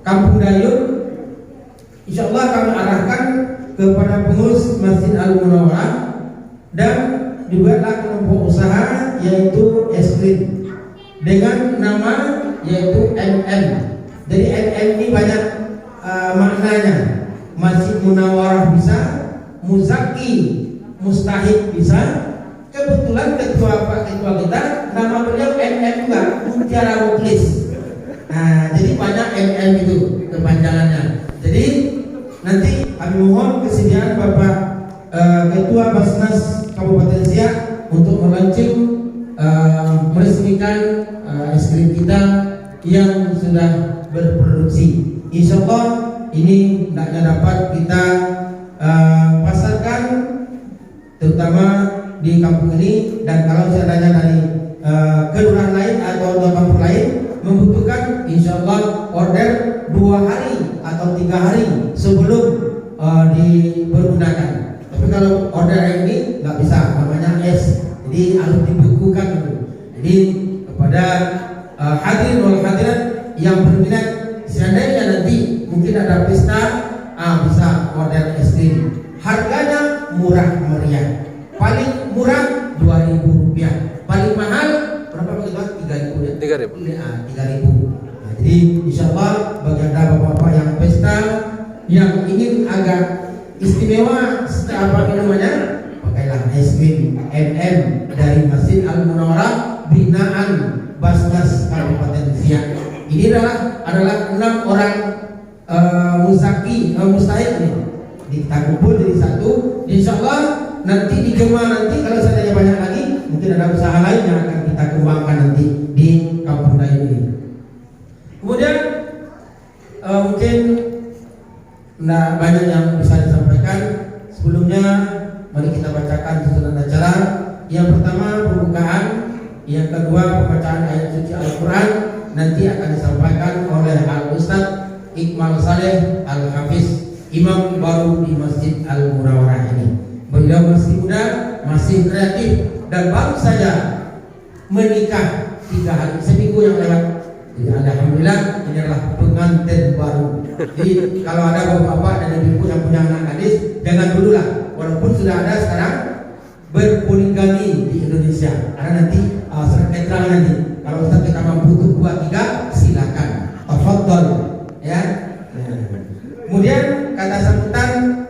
Kampung Dayun, insya Allah kami arahkan kepada pengurus Masjid Al-Munawwarah dan dibuatlah kelompok usaha yaitu es krim dengan nama yaitu MM. Jadi MM ini banyak maknanya. Masjid Munawwarah bisa, Muzaki Mustahid bisa. Kebetulan ketua kita nama beliau MM juga, Mutiara Muklis. Nah, jadi banyak MM itu kepanjangannya. Jadi nanti kami mohon kesediaan Bapak Ketua Basnas Kabupaten Siak untuk meresmikan es krim kita yang sudah berproduksi. Insya Allah ini hendaknya dapat kita pasarkan terutama di kampung ini, dan kalau seandainya dari kelurahan lain atau kampung lain membutuhkan, insya Allah order 2 hari atau 3 hari sebelum dipergunakan. Tapi kalau order ini nggak bisa, namanya es, jadi harus dibukukan dulu. Jadi kepada hadirin wal hadirat yang berminat, seandainya nanti mungkin ada pesta, bisa order es krim. Harganya murah meriah. Paling murah Rp2.000, paling mahal berapa Pak? 3.000 ya? 3.000. 3.000. Nah, jadi insya Allah bagi anda bapak-bapak yang pesta yang ingin agak istimewa apa minumannya, pakailah es krim MM dari Masjid Al-Munawwarah binaan Basnas Kabupaten Siak. Ini adalah 6 orang mustahid nih. Kita kumpul jadi satu, insya Allah nanti di Gema nanti kalau seandainya banyak lagi mungkin ada usaha lain yang akan kita kembangkan nanti di Kampung Dayun ini. Kemudian mungkin banyak yang bisa disampaikan. Sebelumnya mari kita bacakan susunan acara. Yang pertama pembukaan, yang kedua pembacaan ayat suci Al-Quran nanti akan disampaikan oleh Al-Ustaz Iqmal Saleh Al-Hafiz, imam baru di Masjid Al-Munawwarah ini. Beliau masih muda, masih kreatif, dan baru saja menikah 3 hari, seminggu yang lewat. Jadi alhamdulillah ini adalah pengantin baru. Jadi kalau ada bapak-bapak dan ibu yang punya anak gadis, jangan dulu lah, walaupun sudah ada sekarang berpoligami di Indonesia. Karena nanti surat keterangan nanti kalau Ustaz kita mampu untuk 2-3 silakan. Tafadhol ya. Kemudian kata sambutan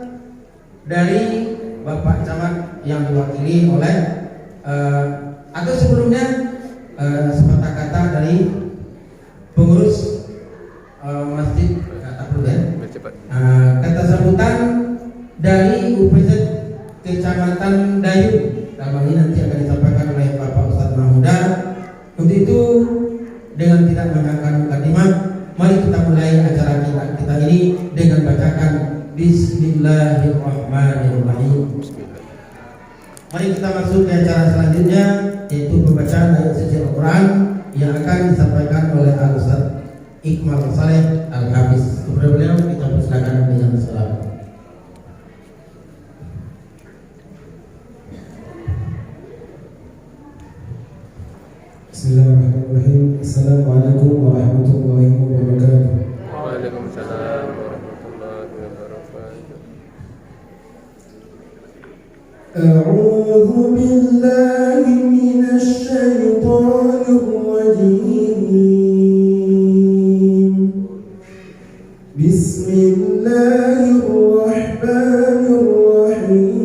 dari Bapak Camat yang diwakili oleh atau sebelumnya sepatah kata dari pengurus masjid kata sambutan dari UPZ Kecamatan Dayun. Dalam ini nanti akan disampaikan oleh Bapak Ustadz Mahmuda. Untuk itu dengan tidak menyangka mukadimah, mari kita mulai acara kita ini dengan bacakan Bismillahirrahmanirrahim. Mari kita masuk ke acara selanjutnya, yaitu pembacaan ayat suci Al-Quran yang akan disampaikan oleh Al-Ustaz Iqmal Saleh Al-Hafiz. Kepada beliau kita persilakan dengan salam. Bismillahirrahmanirrahim. Assalamualaikum warahmatullahi wabarakatuh. Waalaikumsalam warahmatullahi wabarakatuh. A'udzu billahi minasy syaithanir rajim. Bismillahirrahmanirrahim.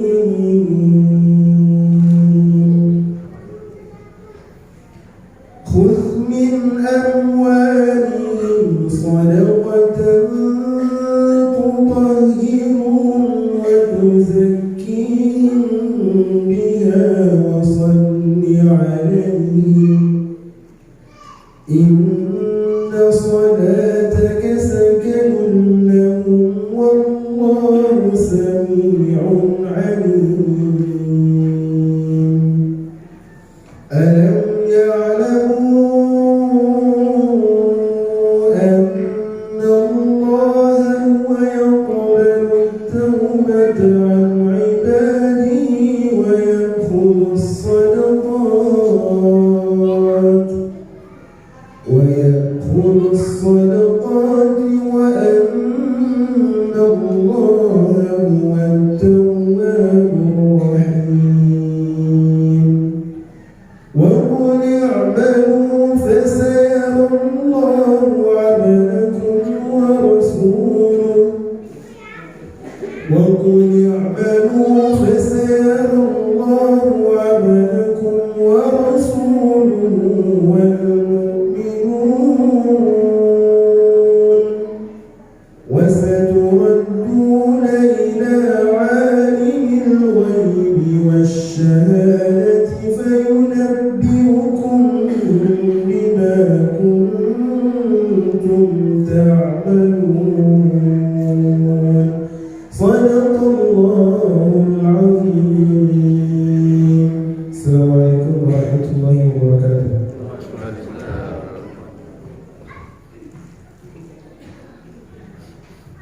Khudh min amwalihim sadaqatan tutahhiruhum wa tuzakkihim biha wa salli 'alaihim inna salataka sakanun lahum wallahu sami'un 'alim. Alam ya'lamu anna Allaha huwa yaqbalu at-tawbata 'an 'ibadihi wa ya'khudhu as-sadaqat wa تعملون صدق الله العظيم. السلام عليكم ورحمة الله وبركاته.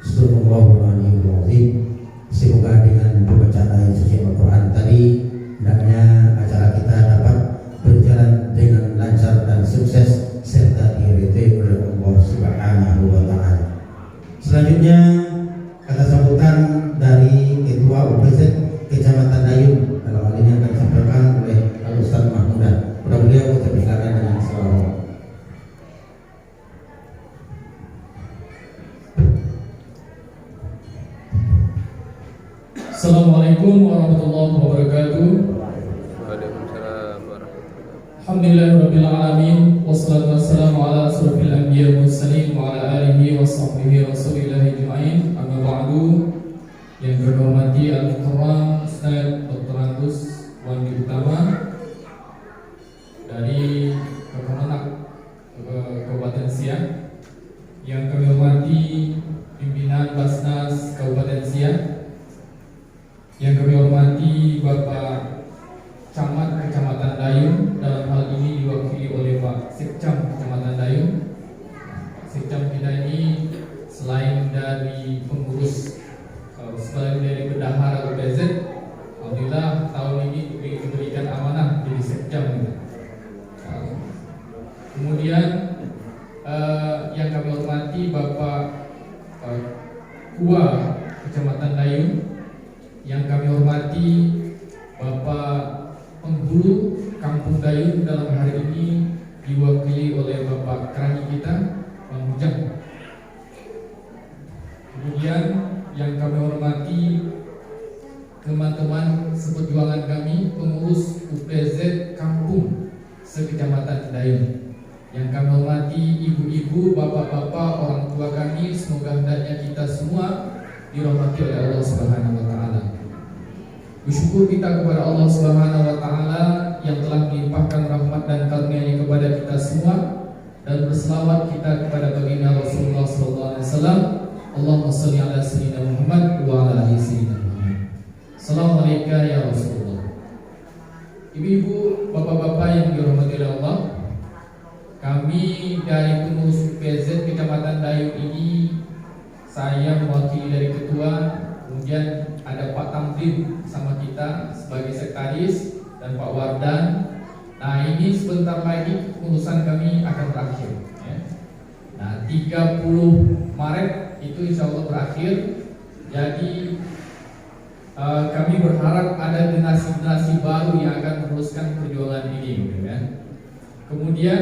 Astagfirullahaladzim. Semoga dengan pembacaan ayat suci Al-Quran tadi, hendaknya acara kita dapat berjalan dengan lancar dan sukses serta diridhoi oleh Allah Subhanahu wa Ta'ala. Selanjutnya kata sambutan dari Ketua UPZ Kecamatan Dayung, dalam hal ini akan disampaikan oleh Al-Ustaz Mahmudah. Mudah beliau kita persilakan dengan selawat. Assalamualaikum warahmatullahi wabarakatuh. Waalaikumsalam warahmatullahi wabarakatuh. Alhamdulillahirabbil alamin wassalatu wassalamu ala asrofil anbiya'i wal mursalin wa ala alihi wa sahbihi rasulillahi ajma'in. Amma ba'du. Yang berhormati Al-Mukarram Ustaz Dr. Agus Wandi Utama dari Kemenak Kabupaten Siak. Yang kami hormati pimpinan Basnas Kabupaten Siak. Yang kami hormati Bapak Camat Kecamatan Dayung, dalam hal ini diwakili oleh Pak Sekcam Kecamatan Dayung. Pak Sekcam kita ini selain dari pengurus, selain dari bendahara UPZ, alhamdulillah tahun ini diberikan amanah jadi Sekcam. Kemudian yang kami hormati Bapak Kua Kecamatan Dayung. Yang kami hormati Bapak Penghulu Kampung Dayung, dalam hari ini diwakili oleh Bapak Kerani kita, Bang Ujang. Kemudian yang kami hormati teman-teman seperjuangan kami, pengurus UPZ Kampung sekecamatan Dayung. Yang kami hormati ibu-ibu, bapak-bapak, orang tua kami, semoga hendaknya kita semua dirahmati oleh Allah Subhanahu wa Ta'ala. Bersyukur kita kepada Allah Subhanahu wa Ta'ala yang telah melimpahkan rahmat dan karunia-Nya kepada kita semua, dan berselawat kita kepada baginda Rasulullah sallallahu alaihi wasallam. Allahumma shalli ala sayyidina Muhammad wa ala ali sayyidina Muhammad. Assalamualaikum ya Rasulullah. Ibu-ibu, bapak-bapak yang dirahmati oleh Allah, kami dari pengurus UPZ Kecamatan Dayung ini, saya mewakili dari ketua, kemudian ada Pak Tamrin sama kita sebagai sekretaris, dan Pak Wardan. Nah, ini sebentar lagi urusan kami akan berakhir ya. Nah, 30 Maret itu insya Allah berakhir. Jadi kami berharap ada generasi-generasi baru yang akan meneruskan perjuangan ini gitu kan. Kemudian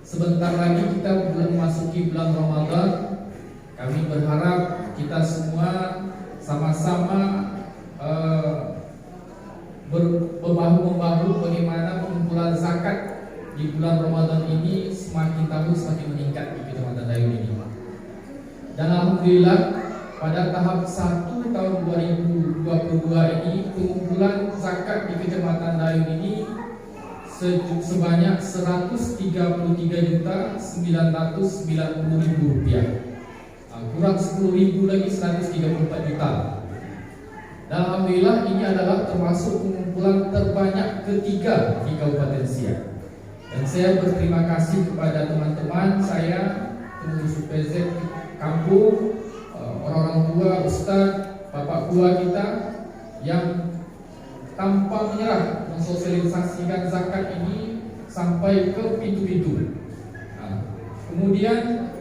sebentar lagi kita memasuki bulan Ramadan. Kami berharap kita semua sama-sama berbahu-membahu bagaimana pengumpulan zakat di bulan Ramadan ini semakin tahun semakin meningkat di Kecamatan Dayung ini. Dan alhamdulillah pada tahap 1 tahun 2022 ini pengumpulan zakat di Kecamatan Dayung ini sebanyak Rp133.990.000. Kurang 10.000 lagi 134 juta. Dan alhamdulillah ini adalah termasuk pengumpulan terbanyak ketiga di Kabupaten Siak. Dan saya berterima kasih kepada teman-teman saya, pengurus UPZ kampung, orang-orang tua, ustaz, bapak tua kita yang tanpa menyerah mensosialisasikan zakat ini sampai ke pintu-pintu. Kemudian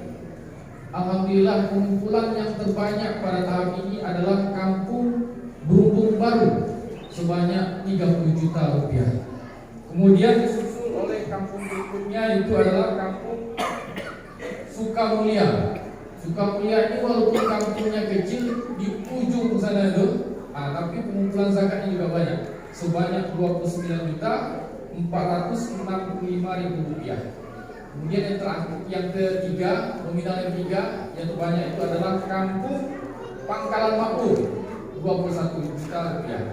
alhamdulillah pengumpulan yang terbanyak pada tahap ini adalah kampung Berumpung Baru sebanyak 30 juta rupiah. Kemudian disusul oleh kampung berikutnya itu adalah kampung Sukamulia. Sukamulia ini walaupun kampungnya kecil di ujung sana itu, tapi pengumpulan zakatnya juga banyak, sebanyak 29.465.000 rupiah. Kemudian yang terakhir, yang ketiga, nominal yang ketiga yang terbanyak itu adalah kampung Pangkalan Makmur, 21 juta rupiah.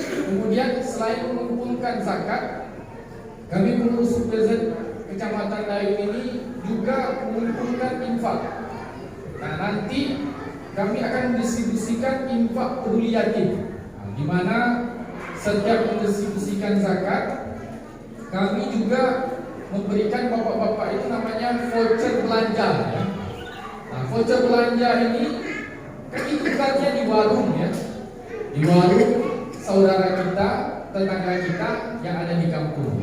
Kemudian selain mengumpulkan zakat, kami pengurus UPZ Kecamatan Dayung ini juga mengumpulkan infak. Nah, nanti kami akan mendistribusikan infak peduli yatim, di mana setiap mendistribusikan zakat, kami juga memberikan bapak-bapak itu namanya voucher belanja ya. Nah, voucher belanja ini kan itu bukannya di warung ya, di warung saudara kita, tetangga kita yang ada di kampung.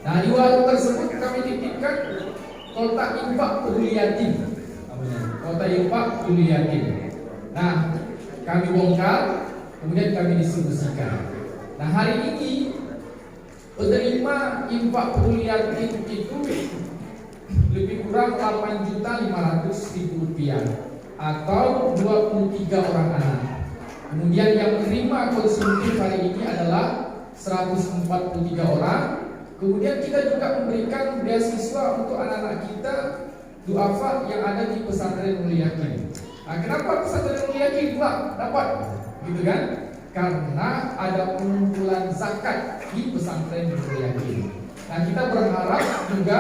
Nah, di warung tersebut kami titipkan kotak infak peduli yatim, kotak infak peduli yatim. Nah, kami bongkar, kemudian kami distribusikan. Nah, hari ini penerima infak peduli yatim itu lebih kurang 8.500.000 rupiah atau 23 orang anak. Kemudian yang menerima konsumtif hari ini adalah 143 orang. Kemudian kita juga memberikan beasiswa untuk anak-anak kita duafa yang ada di pesantren Nurul Yakin. Nah, kenapa pesantren Nurul Yakin dapat? Gitu kan? Karena ada pengumpulan zakat di pesantren Nurul Yakin. Nah, kita berharap juga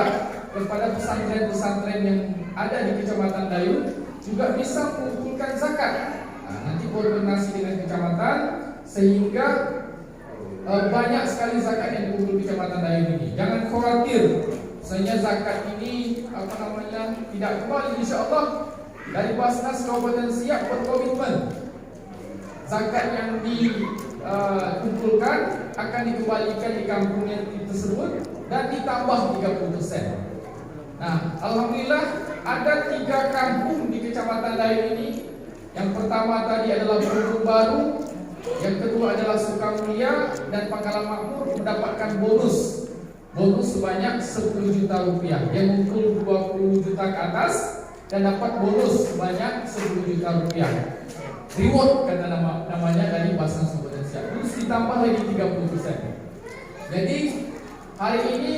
kepada pesantren-pesantren yang ada di Kecamatan Dayun juga bisa mengumpulkan zakat. Nah, nanti koordinasi dengan kecamatan sehingga banyak sekali zakat yang dikumpul di Kecamatan Dayun ini. Jangan khawatir, misalnya zakat ini tidak kembali, insya Allah dari Basnas Kabupaten Siak berkomitmen zakat yang dikumpulkan akan dikembalikan di kampungnya tersebut dan ditambah 30%. Nah, alhamdulillah ada 3 kampung di Kecamatan Dayun ini. Yang pertama tadi adalah Bendung Baru, yang kedua adalah Sukamulia, dan Pangkalan Makmur mendapatkan bonus sebanyak 10 juta rupiah. Yang mengumpul 20 juta ke atas dan dapat bonus sebanyak 10 juta rupiah. Reward kata namanya dari Basnas Kabupaten Siak. Terus ditambah lagi 30%. Jadi hari ini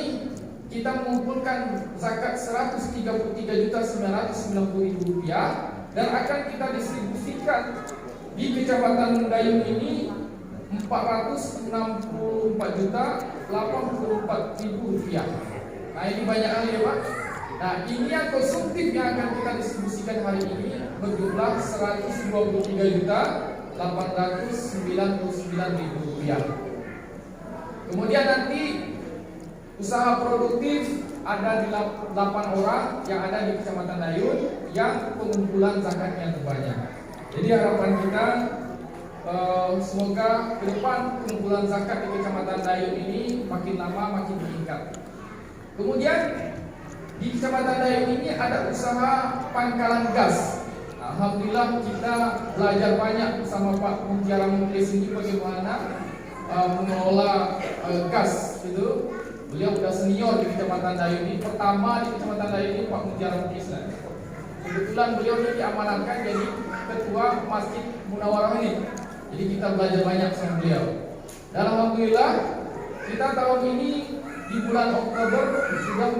kita mengumpulkan zakat 133.990.000 rupiah dan akan kita distribusikan di Kecamatan Dayun ini 464.084.000 rupiah. Nah, ini banyak kali ya Pak. Nah, ini yang konsumtif yang akan kita distribusikan hari ini berjumlah 123.899.000 rupiah. Kemudian nanti usaha produktif ada di 8 orang yang ada di Kecamatan Dayun yang pengumpulan zakatnya terbanyak. Jadi harapan kita semoga ke depan pengumpulan zakat di Kecamatan Dayun ini makin lama makin meningkat. Kemudian di Kecamatan Dayun ini ada usaha pangkalan gas. Alhamdulillah kita belajar banyak sama Pak Mutiara Muklis ini bagaimana mengelola gas itu. Beliau sudah senior di Kecamatan Dayun ini. Pertama di Kecamatan Dayun ini Pak Mutiara Muklis. Kebetulan beliau ini diamanatkan jadi ketua Masjid Munawarah ini. Jadi kita belajar banyak sama beliau. Dan alhamdulillah kita tahun ini di bulan Oktober sudah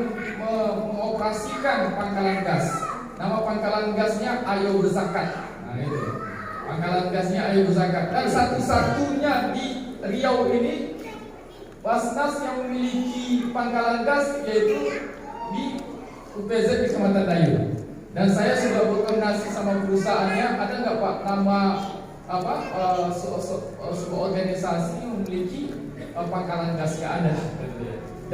mengoperasikan pangkalan gas. Nama pangkalan gasnya Ayo Berzakat. Nah itu. Pangkalan gasnya Ayo Berzakat. Dan satu-satunya di Riau ini Basnas yang memiliki pangkalan gas yaitu di UPZ di Kecamatan Dayun. Dan saya sudah berkoordinasi sama perusahaannya, ada nggak Pak nama sebuah organisasi yang memiliki pangkalan gas? Nggak ada.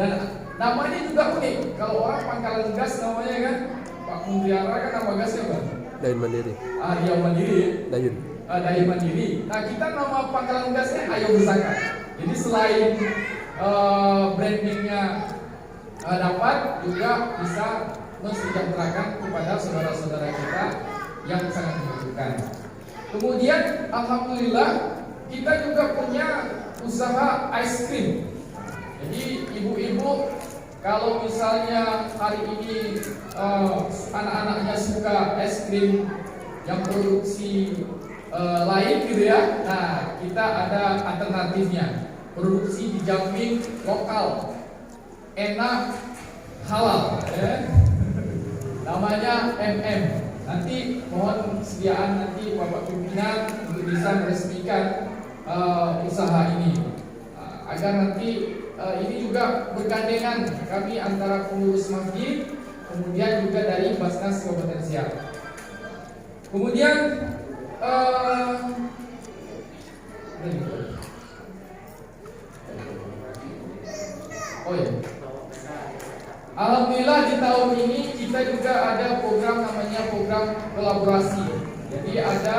Dan namanya juga unik. Kalau orang pangkalan gas namanya kan Pak Mutiara kan nama gasnya apa? Dayun Mandiri. Riau Mandiri. Dayun. Dayun Mandiri. Nah kita nama pangkalan gasnya Ayo Berzakat. Jadi selain brandingnya dapat juga bisa mensejahterakan kepada saudara-saudara kita yang sangat membutuhkan. Kemudian alhamdulillah kita juga punya usaha ice cream. Jadi ibu-ibu kalau misalnya hari ini anak-anaknya suka es krim yang produksi lain gitu ya, nah kita ada alternatifnya. Produksi dijamin lokal, enak, halal ya. Namanya MM. Nanti mohon sediaan nanti Bapak Pimpinan untuk bisa meresmikan usaha ini agar nanti ini juga bergandengan kami antara pengurus masjid, kemudian juga dari Basnas Kabupaten Siak. Kemudian alhamdulillah di tahun ini kita juga ada program namanya program kolaborasi. Jadi ada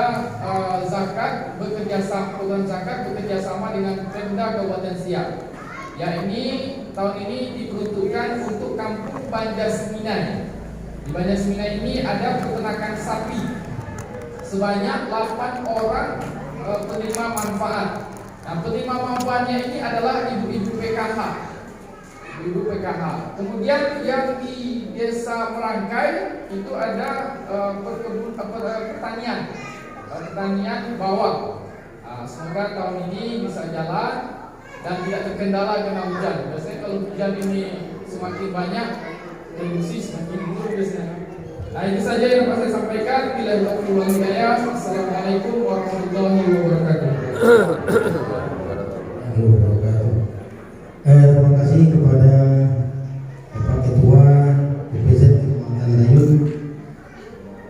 zakat program zakat bekerjasama dengan Pemda Kabupaten Siak. Yang ini tahun ini diperuntukkan untuk Kampung Banjarseminai. Di Banjarseminai ini ada peternakan sapi sebanyak 8 orang penerima manfaat. Nah, penerima manfaatnya ini adalah ibu-ibu PKH. Kemudian yang di Desa Merangkai itu ada pertanian bawang. Semoga tahun ini bisa jalan dan tidak terkendala dengan hujan. Biasanya kalau hujan ini semakin banyak, produksi semakin buruk biasanya. Nah, itu saja yang dapat saya sampaikan. Billahi saya. Assalamualaikum warahmatullahi wabarakatuh. Terima kasih kepada Bapak Ketua UPZ Kecamatan Dayun.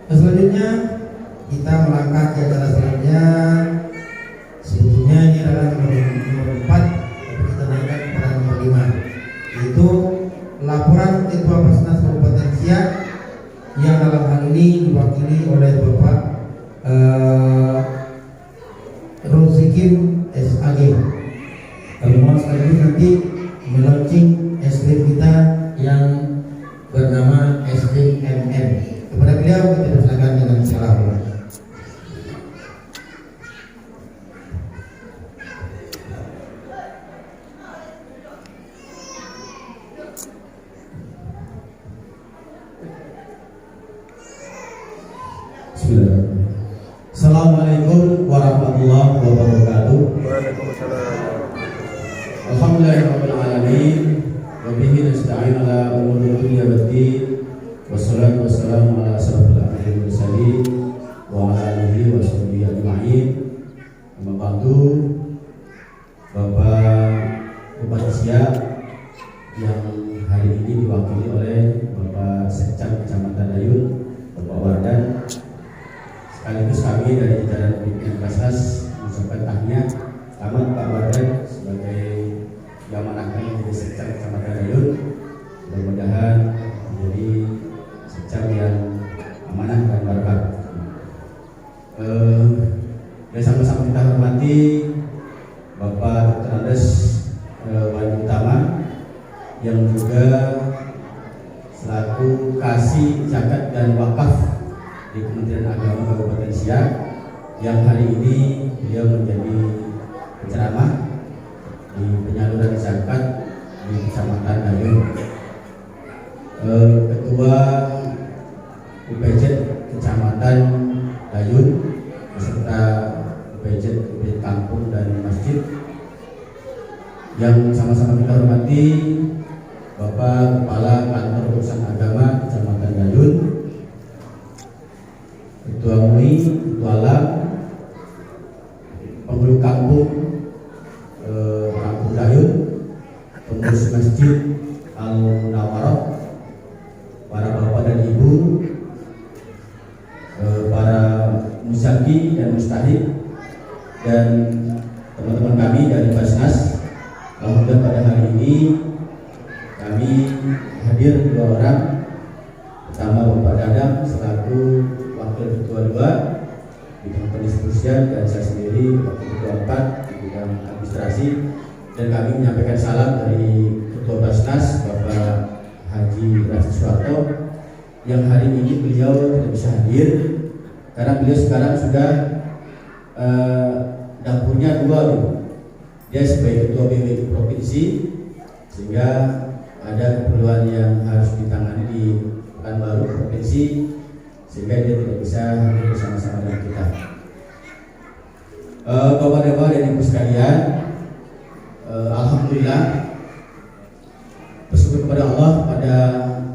Selanjutnya kita melangkah ke acara selanjutnya. Sebetulnya ini adalah nomor 4, tapi kita naikkan kepada nomor 5, yaitu laporan Ketua Basnas Kabupaten Siak yang dalam hal ini diwakili oleh Bapak Rozikin SAG. Kami mohon sekaligus nanti melaunching SDM kita yang bernama SDMM. Kepada beliau kita persilakan dengan salam. Bismillahirrahmanirrahim. Assalamualaikum warahmatullahi wabarakatuh. Waalaikumsalam. Alhamdulillahirabbil alamin wa bihi nasta'in ala umuri dunya waddin. Wassalatu wassalamu ala asyrofil anbiya'i wal mursalin wa ala alihi wa sahbihi ajma'in. Amma ba'du. Bapak Bupati Siak yang hari ini diwakili oleh Bapak Sekcam Kecamatan Dayun, Bapak Wardan, sekaligus kami dari jajaran pimpinan Basnas mengucapkan tahniah selamat Pak Wardan sebagai yang amanahkan menjadi Sekcam Kecamatan Dayun. Mudah-mudahan menjadi Sekcam yang amanah dan barokah. Dan sama-sama kita hormati Bapak Dr. Andes Wali Utama yang juga selaku kasih zakat dan wakaf di Kementerian Agama Kabupaten Siak, yang hari ini beliau menjadi penceramah di penyaluran zakat di Kecamatan Dayun. Ketua UPZ Kecamatan Dayun beserta UPZ Kampung dan Masjid yang sama-sama kita hormati Bapak Kepala Kantor Urusan Agama Kecamatan Dayun, Ketua MUI, Ketua LAM, penghulu kampung Kampung Dayun, pengurus Masjid Al-Munawwarah, para bapak dan ibu, para musaki dan mustahik, dan teman-teman kami dari Basnas. Alhamdulillah pada hari ini kami hadir 2 orang. Pertama Bapak Dadang selaku Wakil Ketua 2 bidang pendistribusian, dan saya sendiri Wakil Ketua 4 di bidang administrasi. Dan kami menyampaikan salam dari Ketua Basnas Bapak Haji Rasid Suwarto, yang hari ini beliau tidak bisa hadir karena beliau sekarang sudah dapurnya 2 nih. Dia sebagai Ketua BWI Provinsi, sehingga ada keperluan yang harus ditangani di Pekanbaru Provinsi, sehingga dia tidak bisa hadir bersama-sama dengan kita. Bapak-bapak dan ibu sekalian, alhamdulillah bersyukur kepada Allah pada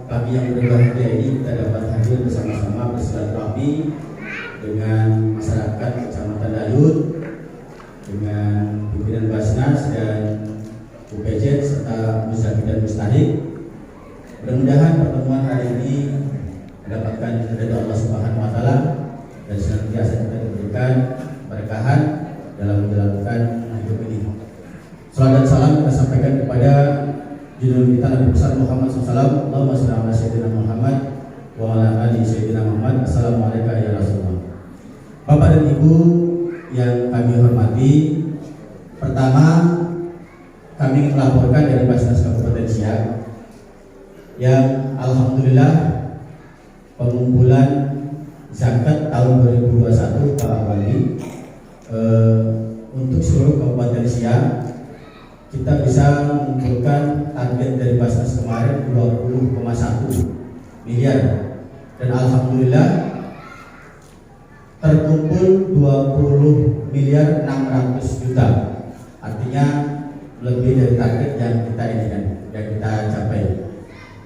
pagi yang berbahagia ini kita dapat hadir bersama-sama bersilaturahmi dengan masyarakat Kecamatan Dayun, dengan pimpinan Basnas dan UPZ serta Muzaki dan Mustahik. Mudah-mudahan pertemuan hari ini mendapatkan dari Allah Subhanahu wa taala dan senantiasa kita diberikan berkahan dalam menjalankan hidup ini. Salam dan salam kita sampaikan kepada junjungan kita Nabi besar Muhammad SAW. Allahumma shalli ala sayyidina Muhammad wa ala ali sayyidina Muhammad. Assalamualaikum ya Rasulullah. Bapak dan Ibu yang kami hormati, pertama kami ingin melaporkan dari Basnas Kabupaten Siak yang alhamdulillah pengumpulan zakat tahun 2021 Pak Wali untuk seluruh Kabupaten Siak kita bisa mengumpulkan target dari Basnas kemarin 20,1 miliar dan alhamdulillah terkumpul 20 miliar 600 juta, artinya lebih dari target yang kita inginkan, yang kita capai.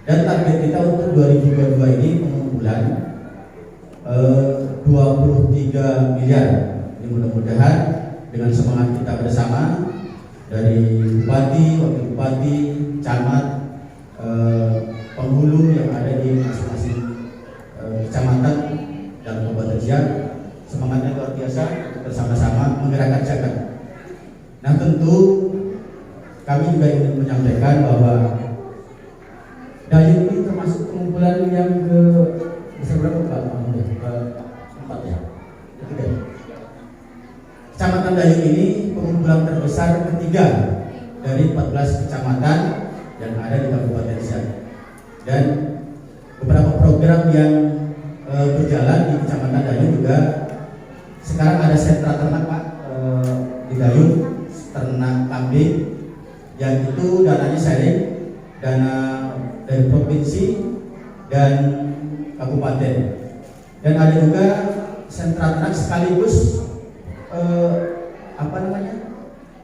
Dan target kita untuk 2022 ini pengumpulan 23 miliar. Ini mudah-mudahan dengan semangat kita bersama dari bupati, wakil bupati, camat, penghulu yang ada di masing-masing kecamatan dan kabupaten Siak, semangatnya luar biasa bersama-sama menggerakkan zakat. Nah tentu kami juga ingin menyampaikan bahwa Dayung ini termasuk pengumpulan yang bisa berapa Pak? Keempat ya? Ketiga. Kecamatan Dayung ini pengumpulan terbesar ketiga dari 14 kecamatan yang ada di Kabupaten Siak. Dan beberapa program yang berjalan di Kecamatan Dayung juga sekarang ada sentra ternak Pak di Dayung, ternak kambing yang itu dananya sharing, dana dari provinsi dan kabupaten. Dan ada juga sentra ternak sekaligus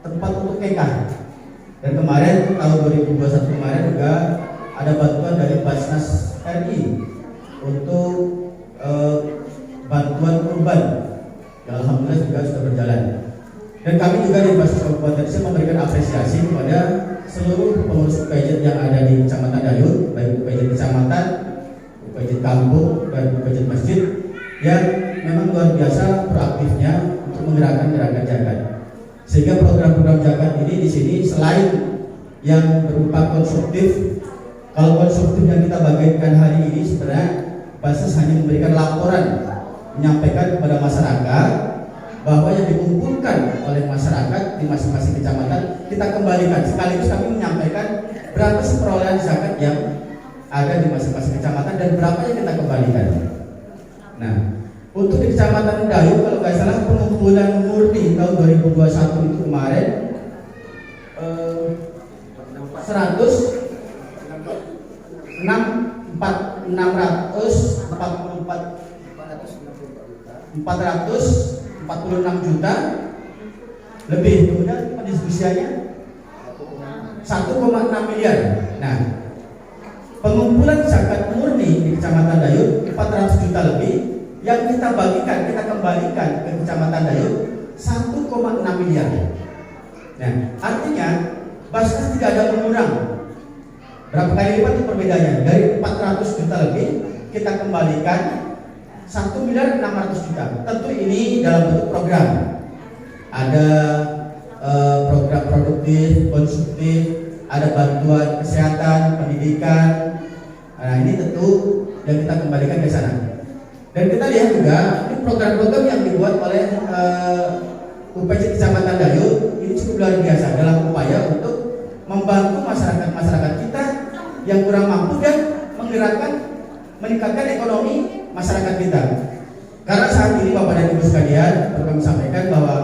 tempat untuk TK. Dan kemarin tahun 2021 kemarin juga ada bantuan dari Basnas RI untuk bantuan kurban yang alhamdulillah juga sudah berjalan. Dan kami juga di Basnas Kabupaten Siak memberikan apresiasi kepada seluruh pengurus UPJ yang ada di Kecamatan Dayung, baik UPJ kecamatan, UPJ kampung, dan UPJ masjid yang memang luar biasa proaktifnya untuk menggerakkan gerakan zakat. Sehingga program-program zakat ini di sini selain yang berupa konstruktif, kalau konstruktif yang kita bagikan hari ini sebenarnya Basnas hanya memberikan laporan, menyampaikan kepada masyarakat bahwa yang dikumpulkan oleh masyarakat di masing-masing kecamatan kita kembalikan. Sekaligus kami menyampaikan berapa sih perolehan zakat yang ada di masing-masing kecamatan dan berapa yang kita kembalikan. Nah, untuk di Kecamatan Dayung kalau nggak salah pengumpulan murni tahun 2021 itu kemarin 446 juta lebih, kemudian pendistribusiannya 1,6 miliar. Nah, pengumpulan zakat murni di Kecamatan Dayung 400 juta lebih yang kita bagikan, kita kembalikan ke Kecamatan Dayung 1,6 miliar. Nah, artinya Basnas tidak ada mengurang. Berapa kali lipat itu perbedaannya? Dari 400 juta lebih kita kembalikan 1 miliar 600 juta. Tentu ini dalam bentuk program. Ada program produktif, konsumtif, ada bantuan kesehatan, pendidikan. Nah, ini tentu yang kita kembalikan ke sana. Dan kita lihat juga ini program-program yang dibuat oleh UPJ Kecamatan Dayung ini cukup luar biasa dalam upaya untuk membantu masyarakat kita yang kurang mampu dan meningkatkan ekonomi masyarakat kita. Karena saat ini Bapak dan Ibu sekalian, perlu kami sampaikan bahwa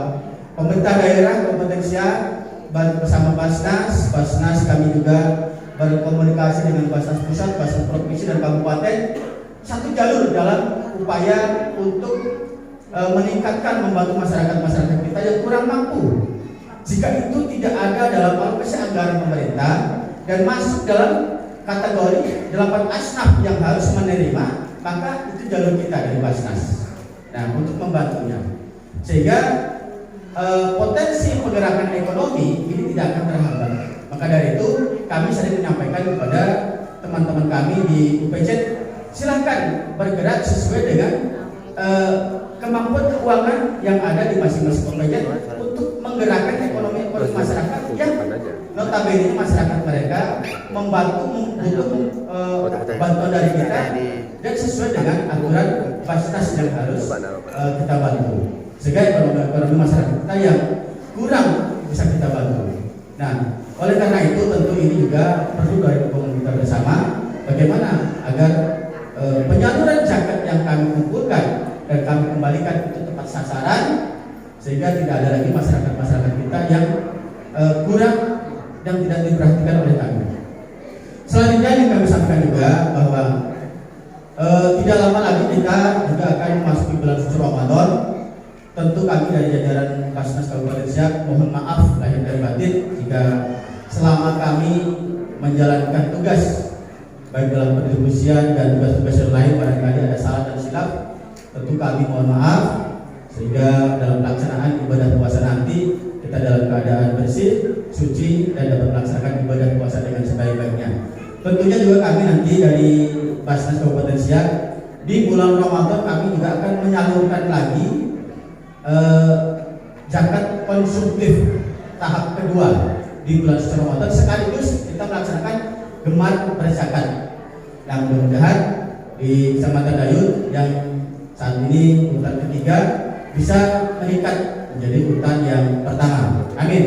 pemerintah daerah Kabupaten Siak bersama Basnas kami juga berkomunikasi dengan Basnas Pusat, Basnas Provinsi dan Kabupaten satu jalur dalam upaya untuk meningkatkan, membantu masyarakat kita yang kurang mampu. Jika itu tidak ada dalam alokasi anggaran pemerintah dan masuk dalam kategori 8 asnaf yang harus menerima, maka itu jalur kita dari Basnas. Nah, untuk membantunya, sehingga potensi penggerakan ekonomi ini tidak akan terhambat. Maka dari itu kami sering menyampaikan kepada teman-teman kami di UPZ silahkan bergerak sesuai dengan kemampuan keuangan yang ada di masing-masing UPZ untuk menggerakkan ekonomi masyarakat yang notabene masyarakat mereka membantu membutuhkan bantuan dari kita dan sesuai dengan aturan fasilitas yang harus kita bantu sehingga ekonomi masyarakat kita yang kurang bisa kita bantu. Nah, oleh karena itu tentu ini juga perlu dari hubungan kita bersama bagaimana agar penyaluran zakat yang kami kumpulkan dan kami kembalikan itu tepat sasaran sehingga tidak ada lagi masyarakat kita yang kurang yang tidak diperhatikan oleh kami. Selanjutnya yang kami sampaikan juga bahwa tidak lama lagi kita juga akan memasuki bulan suci Ramadan. Tentu kami dari jajaran Basnas Kabupaten Siak mohon maaf lahir dan batin jika selama kami menjalankan tugas baik dalam pendistribusian dan tugas-tugas yang lain barangkali ada salah dan silap. Tentu kami mohon maaf sehingga dalam pelaksanaan ibadah puasa nanti kita dalam keadaan bersih, suci dan dapat melaksanakan ibadah puasa dengan sebaik-baiknya. Tentunya juga kami nanti dari Basnas Kabupaten Siak di bulan Ramadan kami juga akan menyalurkan lagi zakat konsumtif tahap kedua di bulan suci Ramadan sekaligus kita melaksanakan gemar berzakat yang mudah-mudahan di Kecamatan Dayun yang saat ini urutan ketiga bisa meningkat menjadi urutan yang pertama. Amin.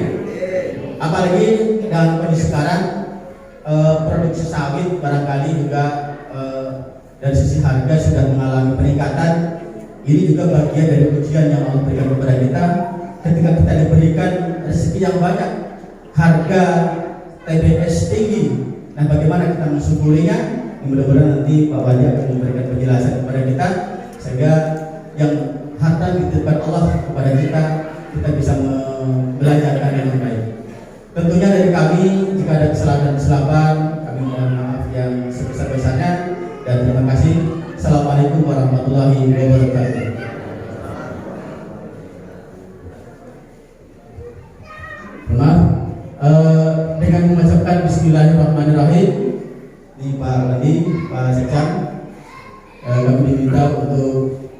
Apalagi dalam kondisi sekarang produksi sawit barangkali juga dari sisi harga sudah mengalami peningkatan. Ini juga bagian dari ujian yang Allah berikan kepada kita ketika kita diberikan rezeki yang banyak, harga TBS tinggi. Nah, bagaimana kita mensyukurinya? Mudah-mudahan nanti Pak Wali akan memberikan penjelasan kepada kita sehingga yang harta dititipkan Allah kepada kita bisa membelajarkan dengan baik. Tentunya dari kami jika ada kesalahan-kesalahan kami mohon maaf yang sebesar-besarnya dan terima kasih. Assalamualaikum warahmatullahi wabarakatuh. Maaf, dengan mengucapkan Bismillahirrahmanirrahim di Pak Wali, Pak Sekam, kami diminta untuk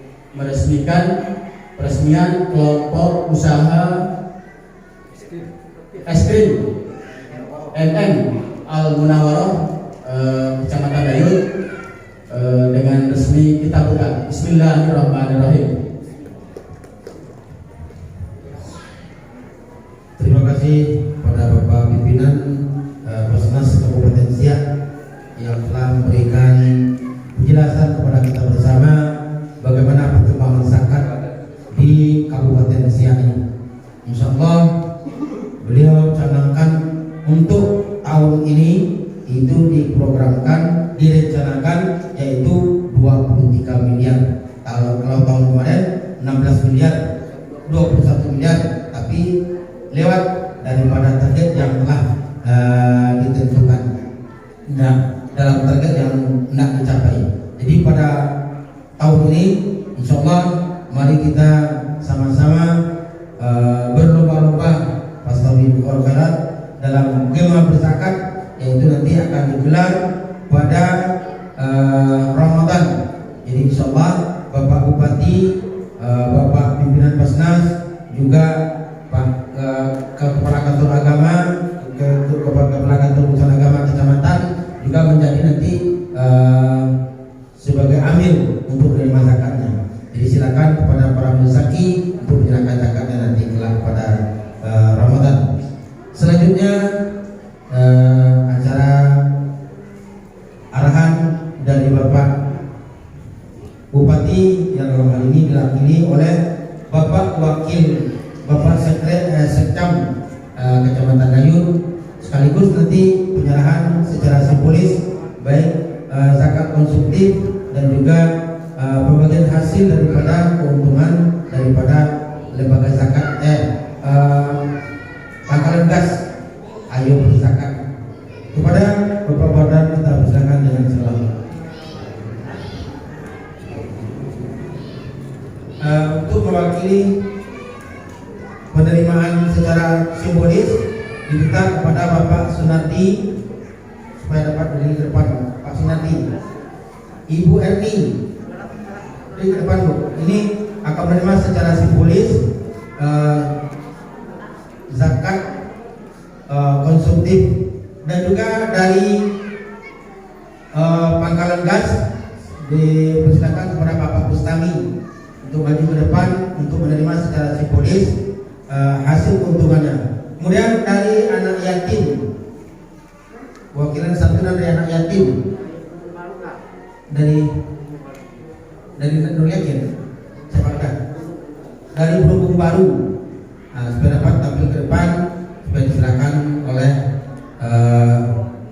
peresmian kelompok usaha es krim NN Al Munawarah Kecamatan Dayun dengan resmi kita buka. Bismillahirrahmanirrahim. Terima kasih pada Bapak Pimpinan Basnas Kabupaten Siak yang telah memberikan penjelasan kepada kita bersama bagaimana perkembangan zakat di Kabupaten Siak ini. Insyaallah beliau canangkan untuk tahun ini itu diprogramkan, direncanakan yaitu 23 miliar. Kalau tahun kemarin 16 miliar, 21 miliar, tapi lewat daripada target yang telah ditentukan. Nah, dalam target yang hendak dicapai. Jadi pada tahun ini, insya Allah, mari kita sama-sama berlomba-lomba Fastabiqul Khairat dalam gemar berzakat, yaitu nanti akan digelar pada Ramadan. Jadi insya Allah Bapak Bupati, Bapak Pimpinan Basnas, juga Pak Kepala Kantor Agama, Kepala Kantor Urusan Agama Kecamatan juga menjadi nanti sebagai amil untuk menerima zakatnya. Jadi silakan kepada para muzaki untuk menyerahkan zakatnya nanti kelak pada Ramadan. Selanjutnya acara arahan dari Bapak Bupati yang dalam hal ini diwakili oleh Bapak Wakil Bapak Sekcam Kecamatan Dayun, sekaligus nanti penyerahan secara simbolis baik zakat konsumtif dan juga pembagian hasil daripada keuntungan daripada lembaga zakat pangkalan gas ayo berzakat. Kepada Bapak Badan kita persilakan dengan selamat. Untuk mewakili penerimaan secara simbolis diminta kepada Bapak Sunardi supaya dapat berdiri di depan. Sinati. Ibu Erni di depan Bu. Ini akan menerima secara simbolis zakat konsumtif, dan juga dari Pangkalan Gas dipersilakan kepada Bapak Bustami untuk maju ke depan untuk menerima secara simbolis hasil keuntungannya. Kemudian dari anak yatim, wakilan santunan dari anak yatim dari Nur Yakin, siapakah? Dari Berhubung Baru, supaya dapat tampil ke depan, supaya disilakan oleh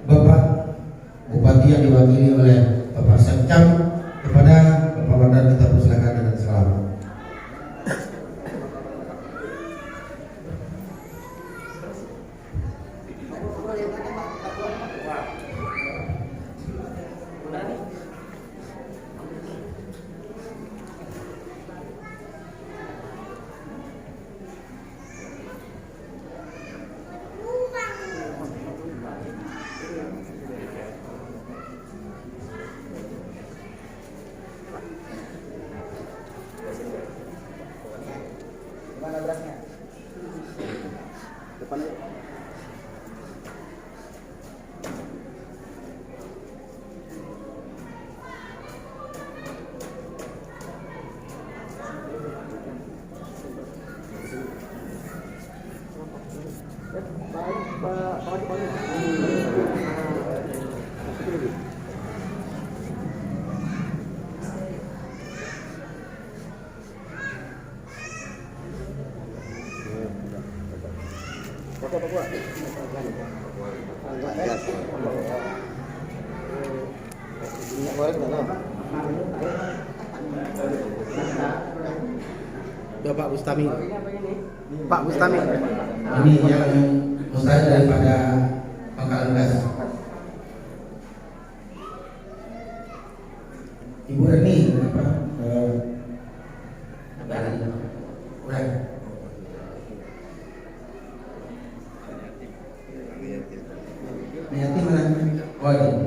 Bapak Bupati yang diwakili oleh Bapak Sekcam. Kepada Bapak Wadah kita persilakan dengan salam. Bapak Bustami. Pak Bustami. Ini yang ustaz daripada Pangkalan Gas. Ibu Erni apa? Udah. Yatim mana? Oh ini.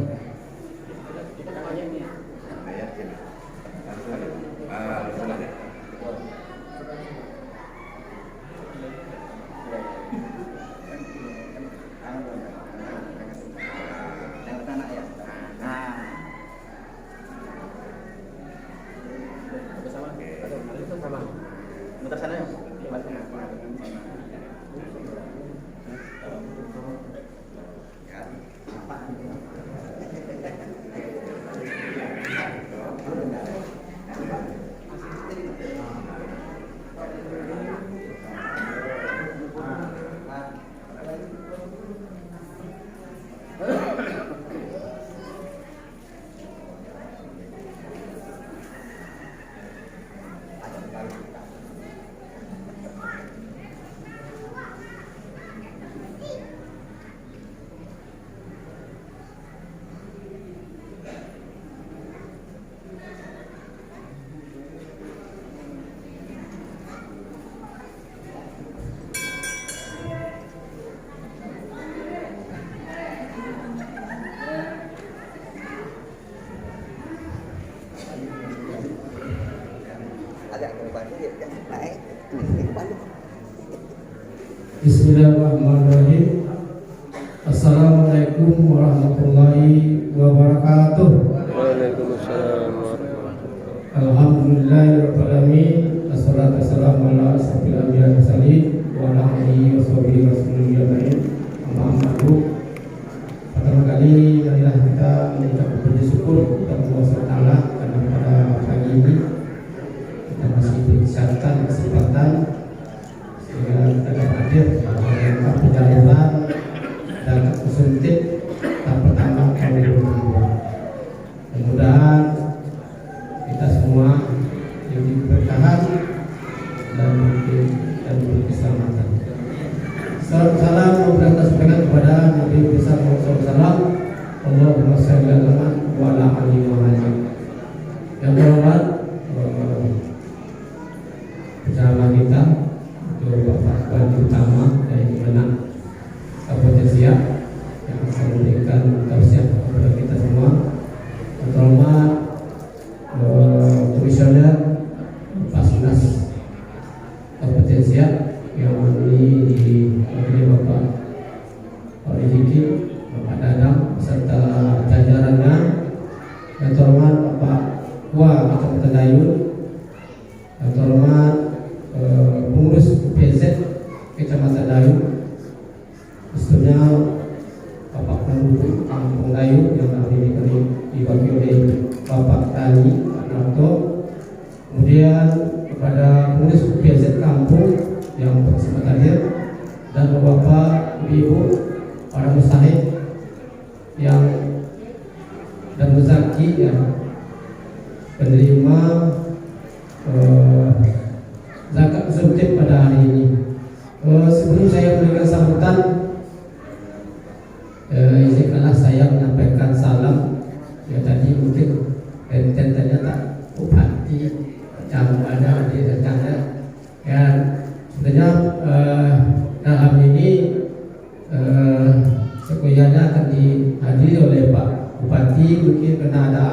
Bismillahirrahmanirrahim. Assalamualaikum warahmatullahi wabarakatuh. Waalaikumsalam warahmatullahi. Alhamdulillahirabbil alamin. Wassalatu wassalamu ala asyrofil anbiya'i wal mursalin wa ala alihi washabihi wasallam. Amma ba'du. Pertama kali marilah kita mengucapkan puji syukur kepada Allah SWT karena pada pagi ini kita masih diberi kesempatan sehingga kita dapat hadir dalam penyaluran dan konsumtif tahap pertama tahun 2022. Mudah-mudahan kita semua diberi keberkahan dan diberi keselamatan. Salam berkata kepada Nabi besar Muhammad SAW. Allahumma shalli ala wa ala alihi wa sallam. Yang terhormat bersama kita Bapak Bupati Utama dari Kemenang Kabupaten Siak yang akan memberikan tausiah kepada kita semua Indonesia yang diwakili Bapak Rizky, Bapak Dadang serta jajarannya, yang terhormat Bapak Wah Kecamatan Dayun, yang terhormat pengurus UPZ Kecamatan Dayun, tentunya Bapak Penduduk Kampung Dayun yang hari ini diwakili oleh Bapak Tani Pak Narto, kemudian kepada pengurus UPZ Kampung yang bersama hadir, dan Bapak Ibu para mustahik yang dan muzaki yang penerima zakat suntik pada hari ini. Sebelum saya memberikan sambutan, izinkanlah saya menyampaikan salam. Ya tadi mungkin rentetannya tak bupati camat ada di rencana. Ya sebenarnya dalam ini sekoyanya akan dihadiri oleh Pak Bupati, mungkin karena ada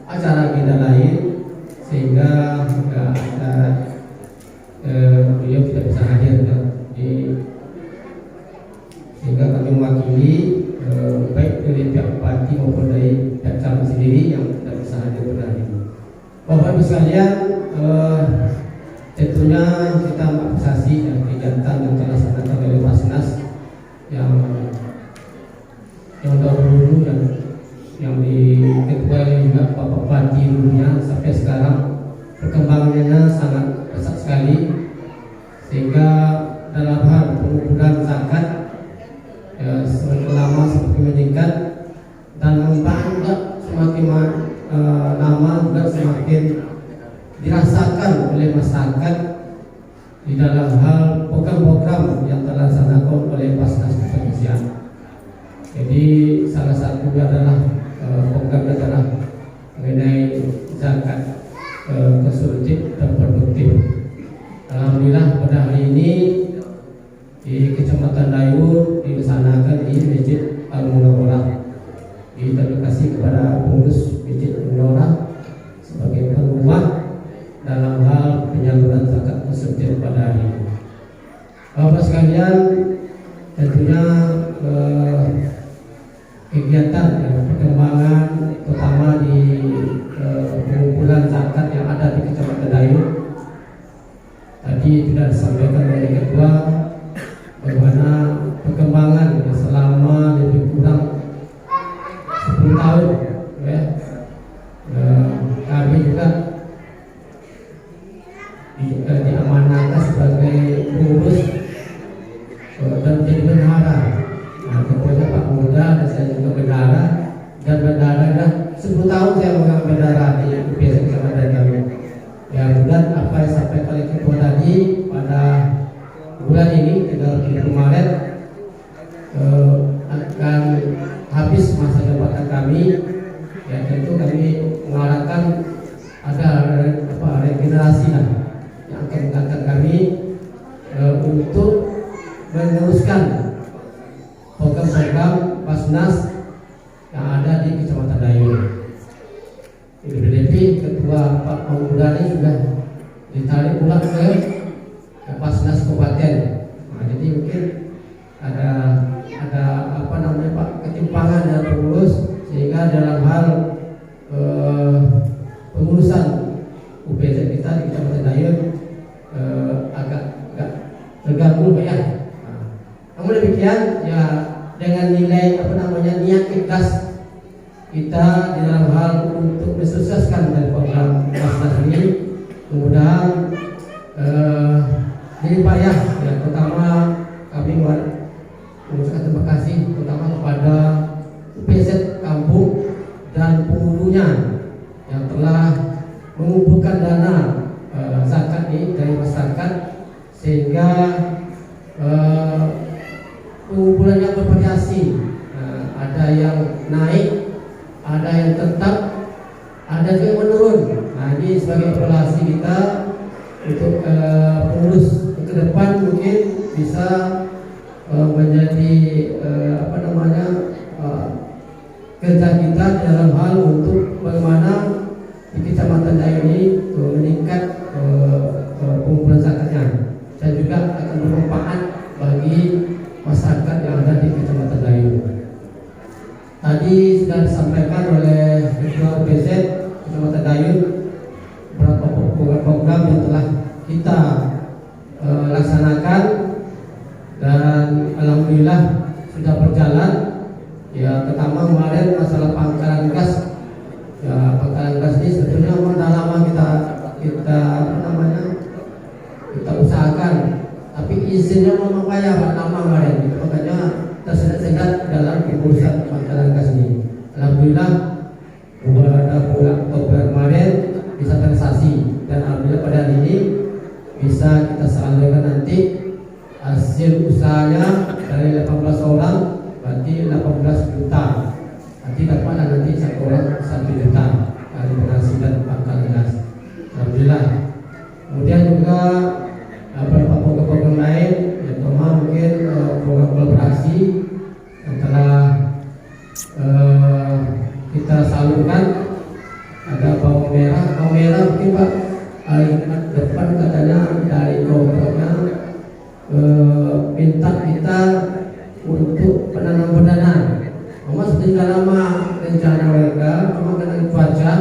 acara agenda lain sehingga beliau tidak bisa hadir sehingga kami mewakili baik dari pihak Bupati maupun dari pihak camat sendiri yang tidak bisa hadir pada hari ini. Bapak Ibu sekalian, tentunya kita mengapresiasi kegiatan yang telah dilaksanakan oleh Basnas yang dahulu yang diketuai juga Bapak Bupati dulunya, sampai sekarang perkembangannya sangat pesat sekali, sehingga dalam hal pengumpulan zakat semakin lama semakin meningkat, dan manfaat juga semakin lama juga semakin dirasakan oleh masyarakat di dalam hal program-program yang telah dilaksanakan oleh Basnas Kepolisian. Jadi salah satu adalah program adalah mengenai zakat konsumtif dan produktif. Alhamdulillah pada hari ini di Kecamatan Dayun dilaksanakan di Masjid Al-Munawwarah. Terima kasih kepada pengurus Masjid Al-Munawwarah sebagai penguat dalam hal penyaluran zakat konsumtif pada hari ini. Bapak sekalian, tentunya kegiatan perkembangan terutama di pengumpulan zakat yang ada di Kecamatan Dayun tadi sudah disampaikan oleh Ketua bagaimana perkembangan selama lebih kurang 10 tahun ya. Kami juga diamanahkan sebagai pengurus dan menjadi bendahara. Ketuanya Pak Muda dan saya juga bendahara, dan bendahara 10 tahun saya megang bendahara di UPZ Kecamatan Dayun. Ya, kemudian apa yang disampaikan oleh Ketua tadi pada bulan ini 30 Maret akan habis masa jabatan kami. Ya, tentu kami mengarahkan ada regenerasi lah yang akan mengangkat kami untuk meneruskan program-program Basnas yang ada di Kecamatan Dayun. Lebih Ketua Pak Pemuda ini sudah ditarik pulang ke Basnas Kabupaten. Nah, jadi mungkin ada apa namanya Pak, ketimpangan dan pengurus, sehingga dalam hal pengurusan UPZ kita di Kecamatan Dayun agak terganggu ya. Namun demikian ya, dengan nilai niat ikhlas kita di dalam hal untuk mensukseskan dari program Basnas ini, mudah-mudahan jadi payah ya, terutama kami mengucapkan terima kasih terutama kepada UPZ Kampung dan penghulunya yang telah mengumpulkan dana zakat ini dari masyarakat, sehingga pengumpulannya bervariasi. Ada yang naik, ada yang tetap, ada juga yang menurun. Nah, ini sebagai evaluasi kita untuk pengurus ke depan, mungkin bisa menjadi kerja kita dalam hal untuk bagaimana di Kecamatan Dayun ini meningkat pengumpulan zakatnya. Dan juga telah kita laksanakan, dan alhamdulillah sudah berjalan. Ya, pertama kemarin masalah pangkalan gas. Ya, pangkalan gas ini sebetulnya sudah lama kita usahakan, tapi izinnya memang payah Pak, lama kemarin. Makanya tersendat-sendat dalam urusan pangkalan gas ini. Alhamdulillah pada bulan Oktober kemarin bisa transaksi, dan alhamdulillah pada hari ini bisa kita salurkan nanti hasil usahanya dari 18 orang berarti 18 juta. Nanti dapatlah nanti satu orang 1 juta dari penghasilan pangkalan gas. Alhamdulillah. Kemudian juga beberapa program-program lain, yang pertama mungkin program kolaborasi yang telah kita salurkan. Ada bawang merah mungkin Pak depan katanya dari programnya minta kita untuk penanam perdana. Memang sudah lama rencana mereka, cuma kena cuaca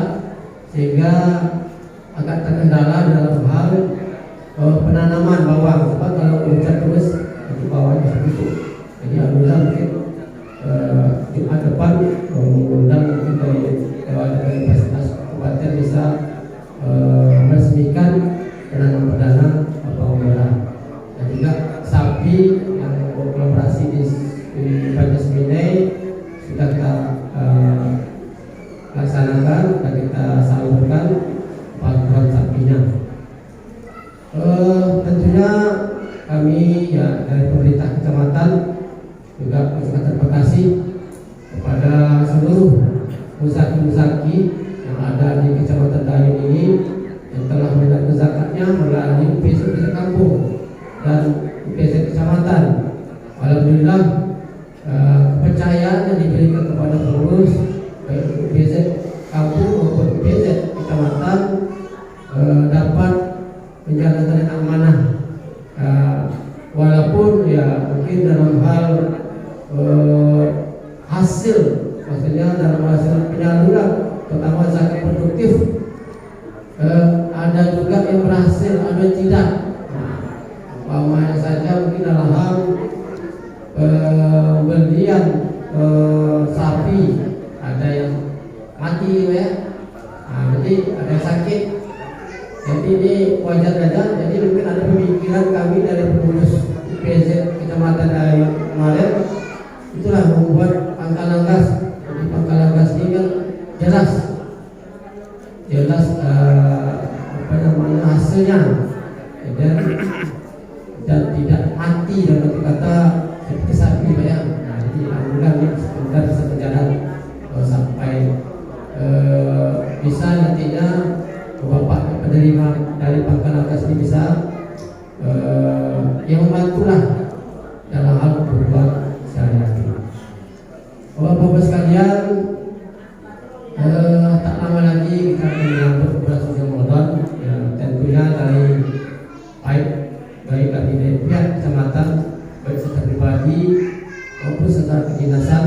sehingga agak terkendala dalam hal penanaman bawang. Sebab kalau hujan terus itu bawangnya sedikit. Jadi alhamdulillah mungkin Jumat depan mengundang mungkin dari Basnas Kabupaten bisa meresmikan penanaman perdana bawang merah, dan juga sapi yang berkolaborasi di Banjas Minai sudah kita laksanakan dan kita salurkan bantuan sapinya. Tentunya kami ya dari pemerintah kecamatan juga mengucapkan terima kasih kepada seluruh musaki-musaki yang ada di Kecamatan Dayun ini yang telah mendapat zakatnya melalui UPZ kampung dan UPZ kecamatan. Alhamdulillah kepercayaan yang diberikan kepada pengurus baik UPZ kampung maupun UPZ kecamatan dapat menjalankan amanah, walaupun ya mungkin dalam hal hasil, maksudnya dalam hasil penyaluran terutama zakat produktif, ada juga yang berhasil, ada yang tidak. Umpamanya saja mungkin dalam hal pembelian sapi ada yang mati ya, jadi ada yang sakit. Jadi ini wajar saja. Jadi mungkin ada pemikiran kami dari pengurus UPZ kecamatan dari kemarin, itulah membuat pangkalan gas. Jadi pangkalan gas ini kan jelas hasilnya, dan tidak mati dalam kata seperti sapi ya. Nah, jadi alhamdulillah ini sebentar bisa berjalan sampai bisa nantinya Bapak penerima dari pangkalan gas ini bisa yang membantulah dalam hal berbuat sehari-hari. Bapak-bapak sekalian, tak lama lagi kita akan menyambut bulan suci Ramadan. Ya, tentunya dari baik dari pihak kecamatan, baik secara pribadi maupun secara kedinasan,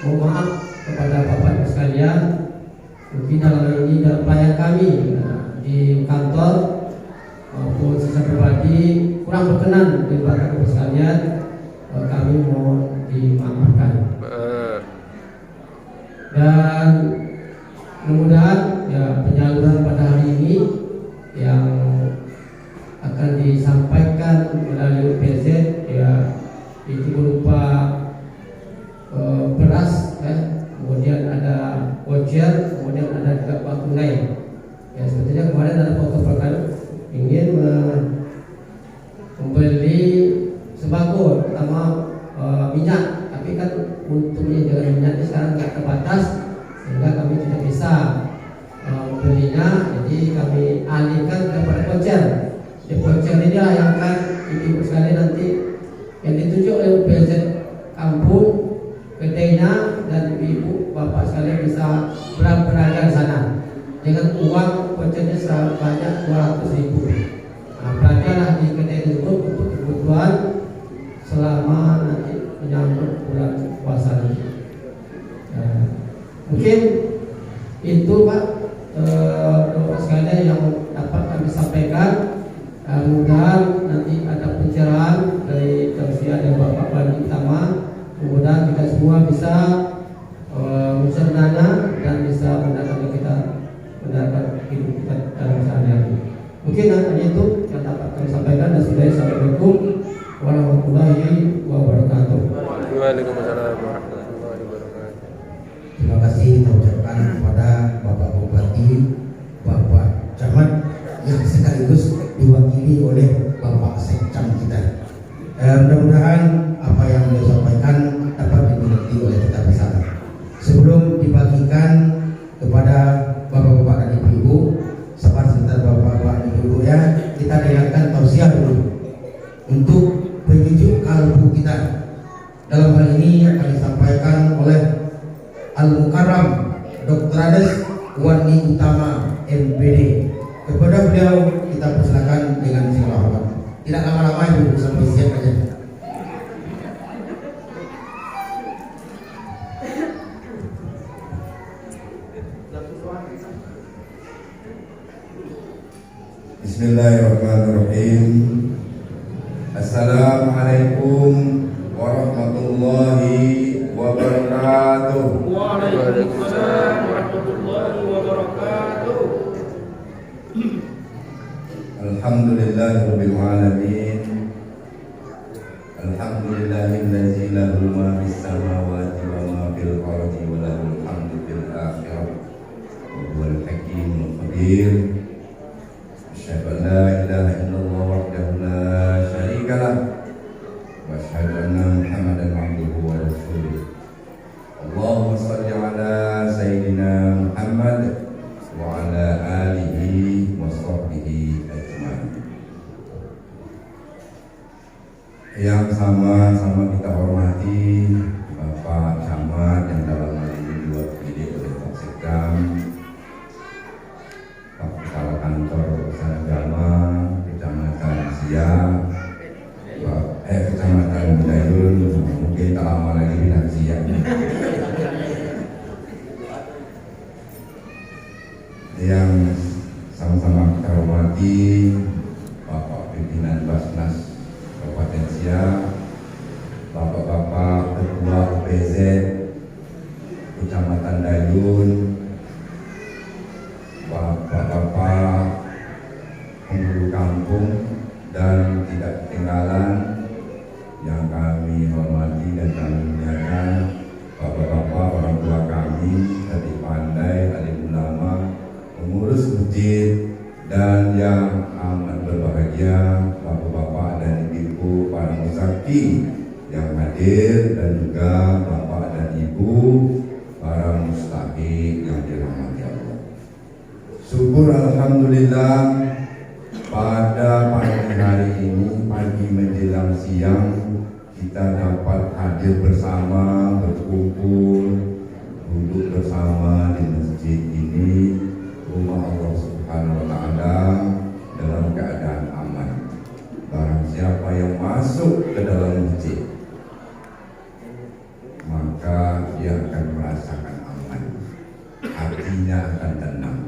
mohon maaf kepada bapak-bapak sekalian. Mungkin dalam ini dalam pelayan kami di kantor maupun secara pribadi kurang berkenan di bapak-bapak sekalian, kami mohon dimaafkan. Dan mudah-mudahan ya penyaluran pada hari ini yang akan disampaikan melalui UPZ ya itu berupa beras ya, kemudian ada voucher, kemudian ada juga uang tunai. Ya sebetulnya kemarin ada foto perkara ingin membeli sembako terutama minyak, tapi kan untungnya dengan minyaknya sekarang nggak terbatas sehingga kami tidak bisa membelinya, jadi kami alihkan kepada voucher. Di voucher ini lah yang akan ibu sekalian nanti yang ditunjuk oleh UPZ kampung gedenya, dan ibu bapak sekalian bisa beragam sana dengan uang vouchernya sebanyak 200.000. Nah, belanjalah di kedai tersebut untuk kebutuhan selama nanti menyambut bulan puasa nanti. Mungkin itu Pak, Bapak sekalian yang dapat kami sampaikan. mudah-mudahan nanti ada pencerahan dari tausiah dari Bapak Wali Utama. Mudah-mudahan kita semua bisa mencernanya dan bisa mendapat hidup kita dalam sehari-hari. Mungkin hanya itu yang dapat kami sampaikan dan sudah. Assalamualaikum warahmatullahi wabarakatuh. Waalaikumsalam warahmatullahi wabarakatuh. Terima kasih kita ucapkan kepada Bapak Bupati, Bapak Camat yang sekaligus diwakili oleh Bapak Sekcam kita. Mudah-mudahan apa yang beliau sampaikan dapat dimengerti oleh kita bersama. Sebelum dibagikan kepada bapak-bapak dan ibu-ibu, sabar sebentar bapak-bapak dan ibu-ibu ya, kita dengarkan tausiah dulu untuk penyejuk kalbu kita. Dalam hal ini akan disampaikan oleh Al-Mukarram Dr. Ades Wani Utama MPD. Kepada beliau kita persilakan dengan segala hormat. Tidak lama-lama ibu sampai siap aja. Bismillahirrahmanirrahim. Assalamualaikum warahmatullahi wabarakatuh. Waalaikumsalam warahmatullahi wabarakatuh. Alhamdulillahirabbil alamin. Alhamdulillahillazi lahu ma fis samawati wa ma fil ardi wa lahul hamdu fil akhirah. Wa huwal hakimul qadir. Asyhadu an la ilaha illallah wahdahu la syarika lah. Wa asyhadu anna Muhammadan abduhu wa rasuluh. Allahumma shalli ala sayyidina Muhammad wa ala alihi wa sahbihi ajma'in. Yang sama-sama kita hormati Bapak Camat yang dalam hal ini diwakili oleh Pak Sekcam, Pak Kepala Kantor Urusan Agama Kecamatan Siak, Kecamatan Budayun, mungkin tak lama lagi pindah Siak. Yang sama-sama kita hormati Bapak Pimpinan Basnas Kabupaten Siak, Bapak-bapak Ketua UPZ Kecamatan Dayun, Bapak-bapak penghulu kampung, dan tidak ketinggalan yang kami hormati dan kami muliakan Bapak-bapak orang tua kami, tadi pandai, alim ulama, pengurus masjid, dan yang amat berbahagia bapak-bapak dan ibu para musaki yang hadir, dan juga bapak dan ibu para mustahik yang dirahmati Allah. Syukur alhamdulillah pada pagi hari ini, pagi menjelang siang, kita dapat hadir bersama, berkumpul, duduk bersama di masjid ini, rumah Allah Subhanahu wa Ta'ala, dalam keadaan aman. Barang siapa yang masuk ke dalam masjid, maka dia akan merasakan aman, hatinya akan tenang,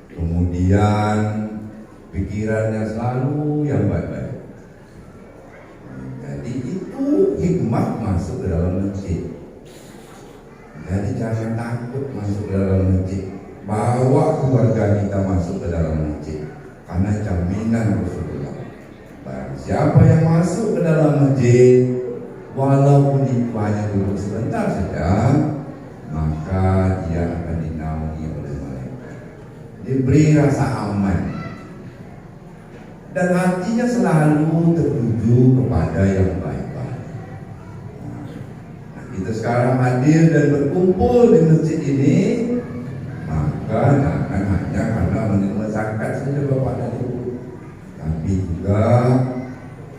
kemudian pikirannya selalu yang baik-baik. Jadi itu hikmah masuk ke dalam masjid. Jadi jangan takut masuk ke dalam masjid. Bawa keluarga kita masuk ke dalam masjid, karena jaminan Rasulullah. Barang siapa yang masuk ke dalam masjid, walaupun itu hanya duduk sebentar saja, maka dia akan dinaungi oleh malaikat, diberi rasa aman, dan hatinya selalu tertuju kepada yang baik-baik. Nah, kita sekarang hadir dan berkumpul di masjid ini, maka jangan hanya karena menerima zakat saja Bapak dan Ibu, tapi juga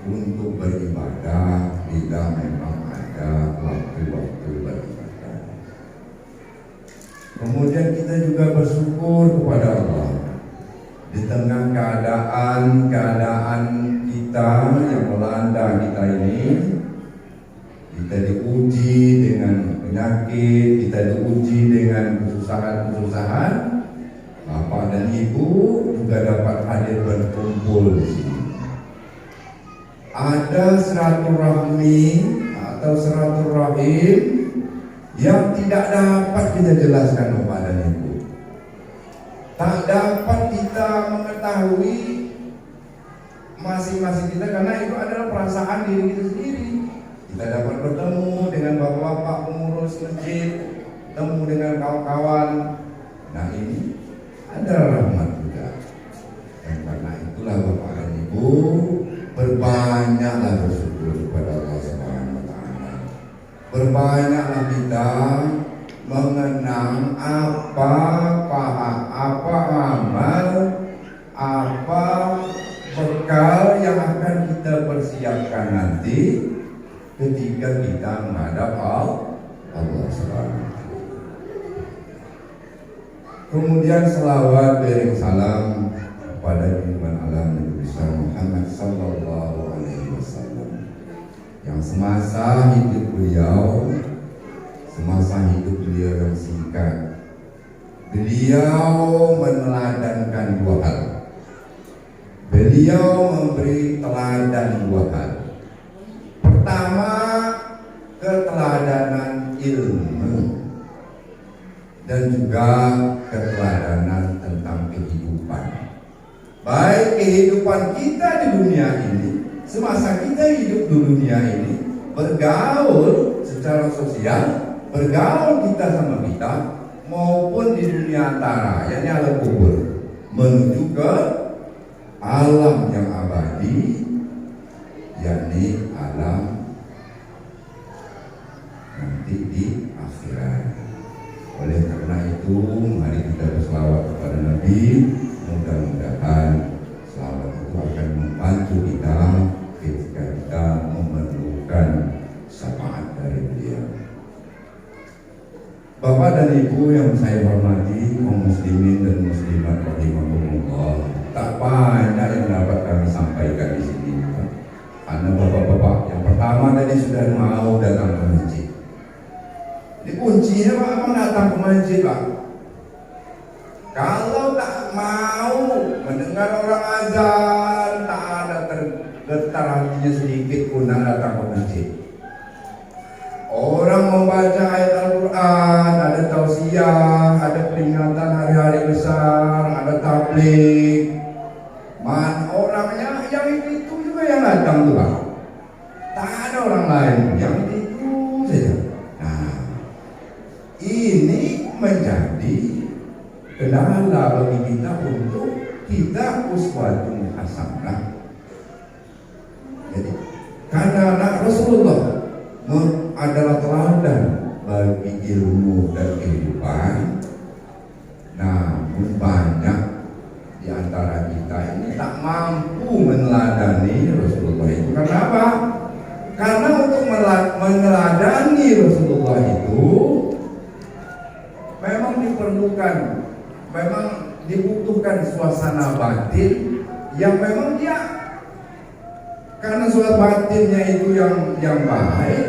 untuk beribadah bila memang ada waktu-waktu beribadah. Kemudian kita juga bersyukur kepada Allah di tengah keadaan kita yang melanda kita ini. Kita diuji dengan penyakit, kita diuji dengan kesusahan-kesusahan. Bapak dan Ibu juga dapat hadir berkumpul di sini. ada silaturahmi atau silaturahim yang tidak dapat kita jelaskan kepada Ibu. Tak dapat kita mengetahui masing-masing kita karena itu adalah perasaan diri kita sendiri. Kita dapat bertemu dengan bapak-bapak pengurus masjid, bertemu dengan kawan-kawan. Nah, ini adalah rahmat juga. Dan karena itulah Bapak dan Ibu, berbanyaklah bersyukur kepada Allah Subhanahu wa taala. Berbanyaklah kita mengenang apa amal, apa bekal yang akan kita persiapkan nanti ketika kita menghadap Allah Subhanahu wa taala. Kemudian selawat beri salam kepada junjungan alam Nabi besar Muhammad sallallahu alaihi wasallam yang semasa hidup beliau yang singkat, beliau meneladankan dua hal. Beliau memberi teladan dua hal. Pertama, keteladanan ilmu dan juga keteladanan tentang kehidupan. Baik kehidupan kita di dunia ini, semasa kita hidup di dunia ini, bergaul secara sosial, bergaul kita sama kita, maupun di dunia antara, yakni alam kubur, menuju ke alam yang abadi, yakni alam nanti di akhirat. Oleh karena itu, mari kita berselawat kepada Nabi. Mudah-mudahan selawat itu akan membantu kita ketika kita memerlukan syafaat dari beliau. Bapak dan Ibu yang saya hormati, kaum muslimin dan muslimat rahimahumullah, tak banyak yang dapat kami sampaikan di sini, karena bapak-bapak yang pertama tadi sudah mau datang ke masjid. Ini kuncinya Pak, apa datang ke masjid Pak? Kalau tak mau mendengar orang azan, tak ada tergetar hatinya sedikit pun datang ke masjid. Orang membaca ayat Al-Quran, ada tausiah, ada peringatan hari-hari besar, ada tabligh. Orangnya yang itu juga yang datang tuh Pak. Tak ada orang lain, yang itu saja. Nah, ini menjadi kendala bagi kita untuk kita uswatun hasanah. Jadi karena Rasulullah adalah teladan bagi ilmu dan kehidupan. Namun banyak di antara kita ini tak mampu meneladani Rasulullah itu. Karena apa? Karena untuk meneladani Rasulullah itu memang diperlukan, memang dibutuhkan suasana batin yang memang dia, karena suasana batinnya itu yang baik,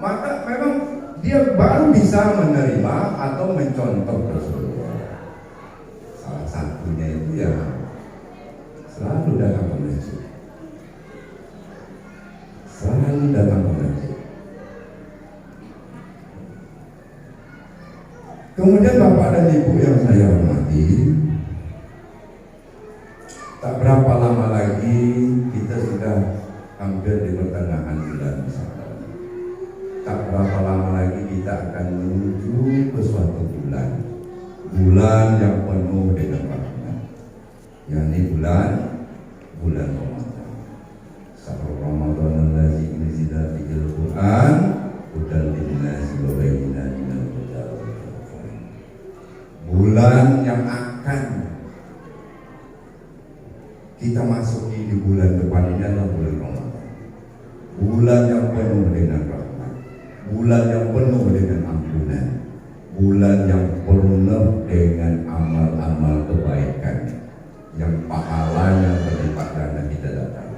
maka memang dia baru bisa menerima atau mencontoh Rasulullah. Salah satunya itu ya selalu datang ke masjid, selalu datang ke masjid. Kemudian Bapak dan Ibu yang saya hormati, tak berapa lama lagi kita sudah hampir di pertengahan bulan Syawal. Tak berapa lama lagi kita akan menuju ke suatu bulan yang penuh dengan rahmat, yakni bulan Ramadan. Syahrul Ramadan allazi unzila fihil Qur'an hudan lin-nasi wa bayyinatin minal huda wal furqan. Bulan yang akan kita masuki di bulan depan ini adalah bulan Ramadan. Bulan yang penuh dengan rahmat, bulan yang penuh dengan ampunan, bulan yang penuh dengan amal-amal kebaikan yang pahalanya berlipat ganda kita datang.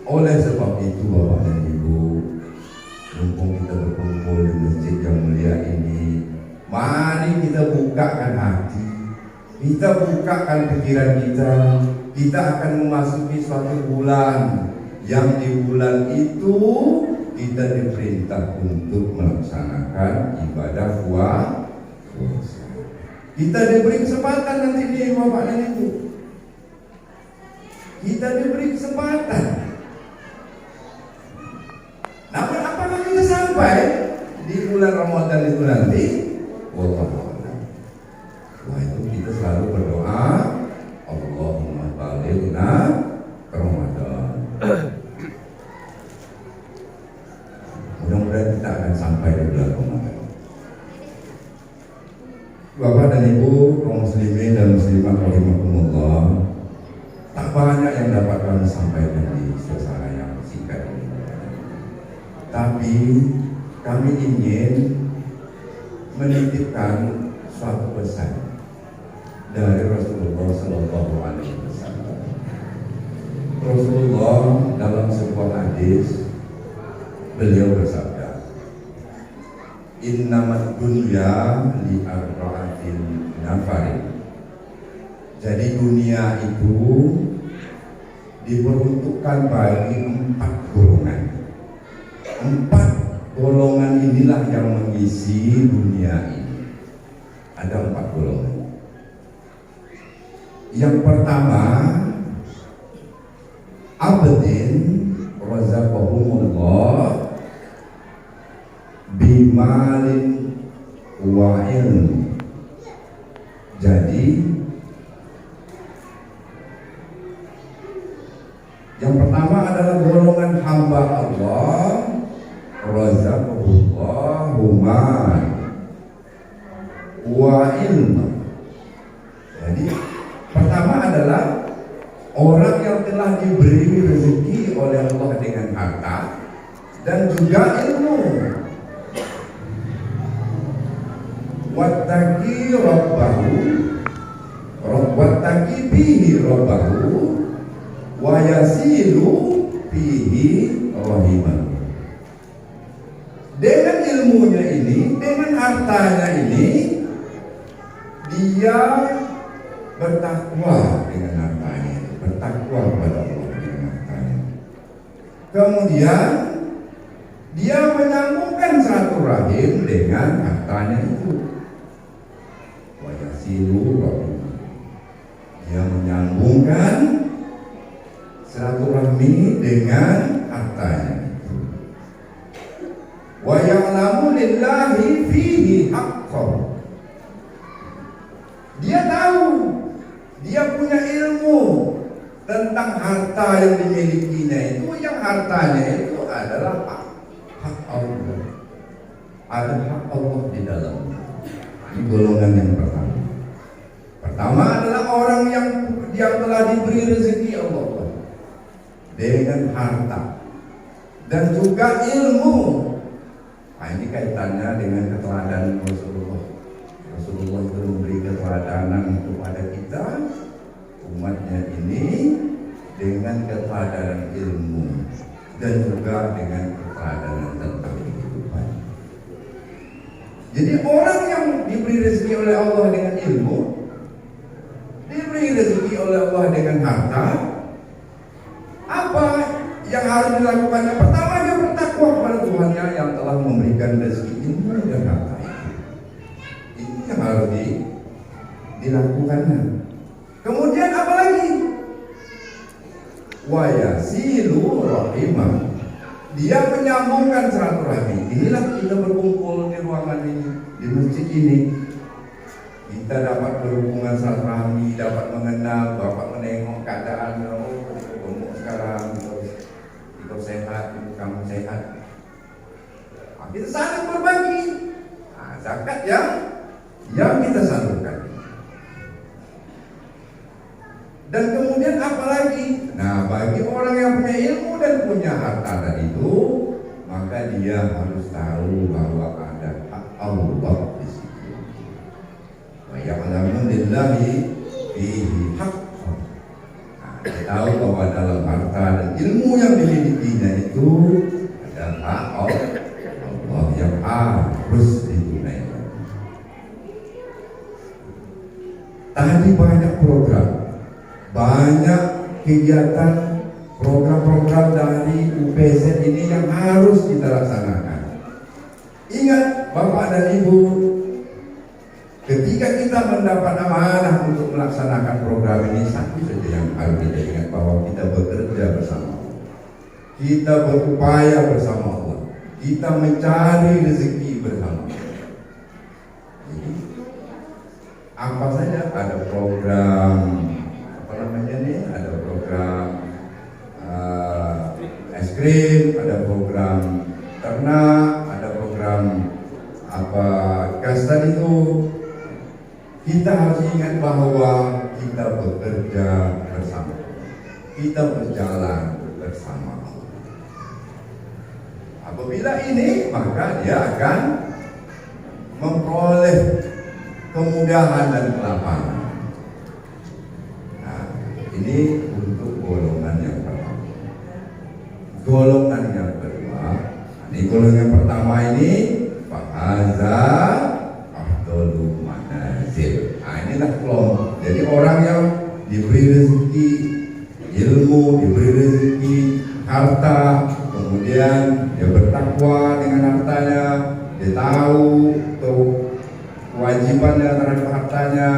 Oleh sebab itu Bapak dan Ibu, mumpung kita berkumpul di masjid yang mulia ini, mari kita bukakan hati, kita bukakan pikiran kita. Kita akan memasuki suatu bulan yang di bulan itu kita diperintah untuk melaksanakan ibadah puasa. Kita diberi kesempatan nanti nih Bapak dan Ibu. Kita diberi kesempatan. Namun apakah kita sampai di bulan Ramadan itu nanti? Wallahu a'lam. Wah, itu kita selalu berdoa, Allahumma balighna Ramadan. Mudah-mudahan kita akan sampai di bulan Ramadan. Bapak dan Ibu, kaum muslimin dan muslimat rahimakumullah, tak banyak yang dapat kami sampaikan di suasana yang singkat ini. Tapi kami ingin menitipkan suatu pesan dari Rasulullah Sallallahu Alaihi Wasallam. Rasulullah dalam sebuah hadis beliau bersabda, Innamat dunya li arba'atin nafarin. Jadi dunia itu diperuntukkan bagi 4 golongan. 4 golongan inilah yang mengisi dunia ini. Ada 4 golongan. Yang pertama, abdin razaqahumullah bimalin wa ilm. Jadi yang pertama adalah golongan hamba Allah razaqahullahu mal wa ilm. Jadi pertama adalah orang yang telah diberi rezeki oleh Allah dengan harta dan juga ilmu. Wattaqi rabbahu, wattaqi bihi rabbahu, wa yasilu bihi rahimah. Dengan ilmunya ini, dengan hartanya ini, dia bertakwa dengan hartanya, bertakwa kepada Allah dengan hartanya. Kemudian dia menyambungkan silaturahim dengan hartanya itu. Wayasilu rahimah. Dia menyambungkan silaturahmi dengan hartanya itu. Wa ya'lamu lillahi fihi haqqan. Dia tahu, dia punya ilmu tentang harta yang dimilikinya itu, yang hartanya itu adalah hak Allah. Ada hak Allah di dalamnya. Ini golongan yang pertama. Pertama adalah orang yang telah diberi rezeki Allah dengan harta dan juga ilmu. Nah, ini kaitannya dengan keteladanan Rasulullah. Rasulullah itu memberi keteladanan kepada kita umatnya ini dengan keteladanan ilmu dan juga dengan keteladanan tentang kehidupan. Jadi orang yang diberi rezeki oleh Allah dengan ilmu, diberi rezeki oleh Allah dengan harta, apa yang harus dilakukannya? Pertama, dia bertakwa kepada Tuhannya yang telah memberikan rezeki ilmu dan harta itu. Ini yang harus dilakukannya. Kemudian apa lagi? Wa yasilu rahimah. Dia menyambungkan silaturahmi. Inilah kita berkumpul di ruangan ini, di masjid ini. Kita dapat berhubungan silaturahmi, dapat mengenal, dapat menengok keadaan. Oh, gemuk sekarang, kita sehat, kamu sehat. Kita saling berbagi. Nah, zakat yang kita salurkan. Dan kemudian apa lagi? Nah, bagi orang yang punya ilmu dan punya harta tadi itu, maka dia harus tahu bahwa ada hak Allah di situ. Wa ya'lamu lillahi fihi haqqan. Nah, dia tahu bahwa dalam harta dan ilmu yang dimilikinya itu ada hak Allah yang harus ditunaikan. Tadi banyak program, banyak kegiatan program-program dari UPZ ini yang harus kita laksanakan. Ingat Bapak dan Ibu, ketika kita mendapat amanah untuk melaksanakan program ini, satu saja yang harus kita ingat, bahwa kita bekerja bersama Allah, kita berupaya bersama Allah, kita mencari rezeki bersama Allah. Jadi, apa saja ada program, apa namanya nih, ada program es krim, ada program ternak, ada program apa gas tadi itu. Kita harus ingat bahwa kita bekerja bersama, kita berjalan bersama Allah. Apabila ini, maka dia akan memperoleh kemudahan dan kelapangan. Nah, ini untuk golongan yang pertama. Golongan yang kedua, ini golongan yang pertama ini fahaza afdalul manazil. Nah, inilah kelompok. Jadi orang yang diberi rezeki ilmu, diberi rezeki harta, kemudian dia bertakwa dengan hartanya, dia tahu kewajibannya terhadap hartanya,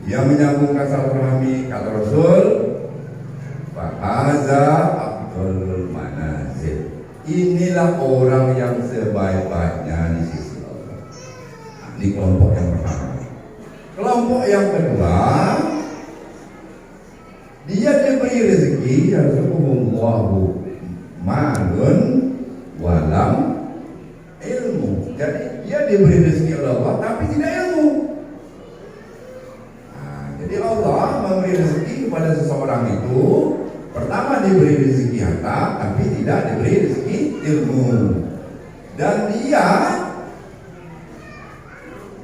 dia menyambungkan silaturahmi. Kata Rasul, fahaza afdalul manazil. Inilah orang yang sebaik-baiknya di sisi Allah. Nah, ini kelompok yang pertama. Kelompok yang kedua, dia diberi rezeki, yarzuquhullahu malun walam ilmu. Jadi dia diberi rezeki oleh Allah tapi tidak ilmu. Nah, jadi Allah memberi rezeki kepada seseorang itu, pertama diberi rezeki harta tapi tidak diberi rezeki ilmu. Dan dia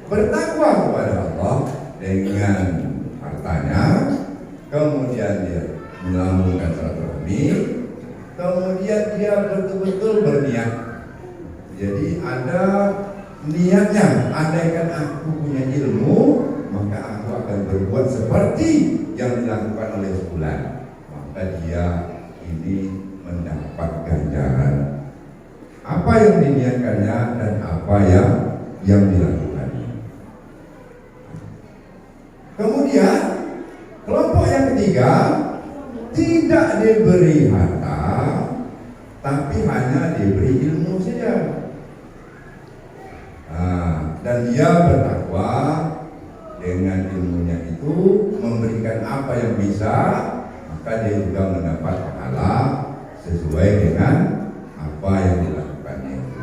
bertakwa kepada Allah dengan hartanya, kemudian dia melambungkan silaturahmi, kemudian dia betul-betul berniat. Jadi ada niatnya, andaikan aku punya ilmu, maka aku akan berbuat seperti yang dilakukan oleh fulan, maka dia ini mendapat ganjaran apa yang diniatkannya dan apa yang dilakukannya. Kemudian kelompok yang ketiga tidak diberi harta tapi hanya diberi ilmu saja. Dan dia bertakwa dengan ilmunya itu, memberikan apa yang bisa, maka dia juga mendapat pahala sesuai dengan apa yang dilakukannya itu.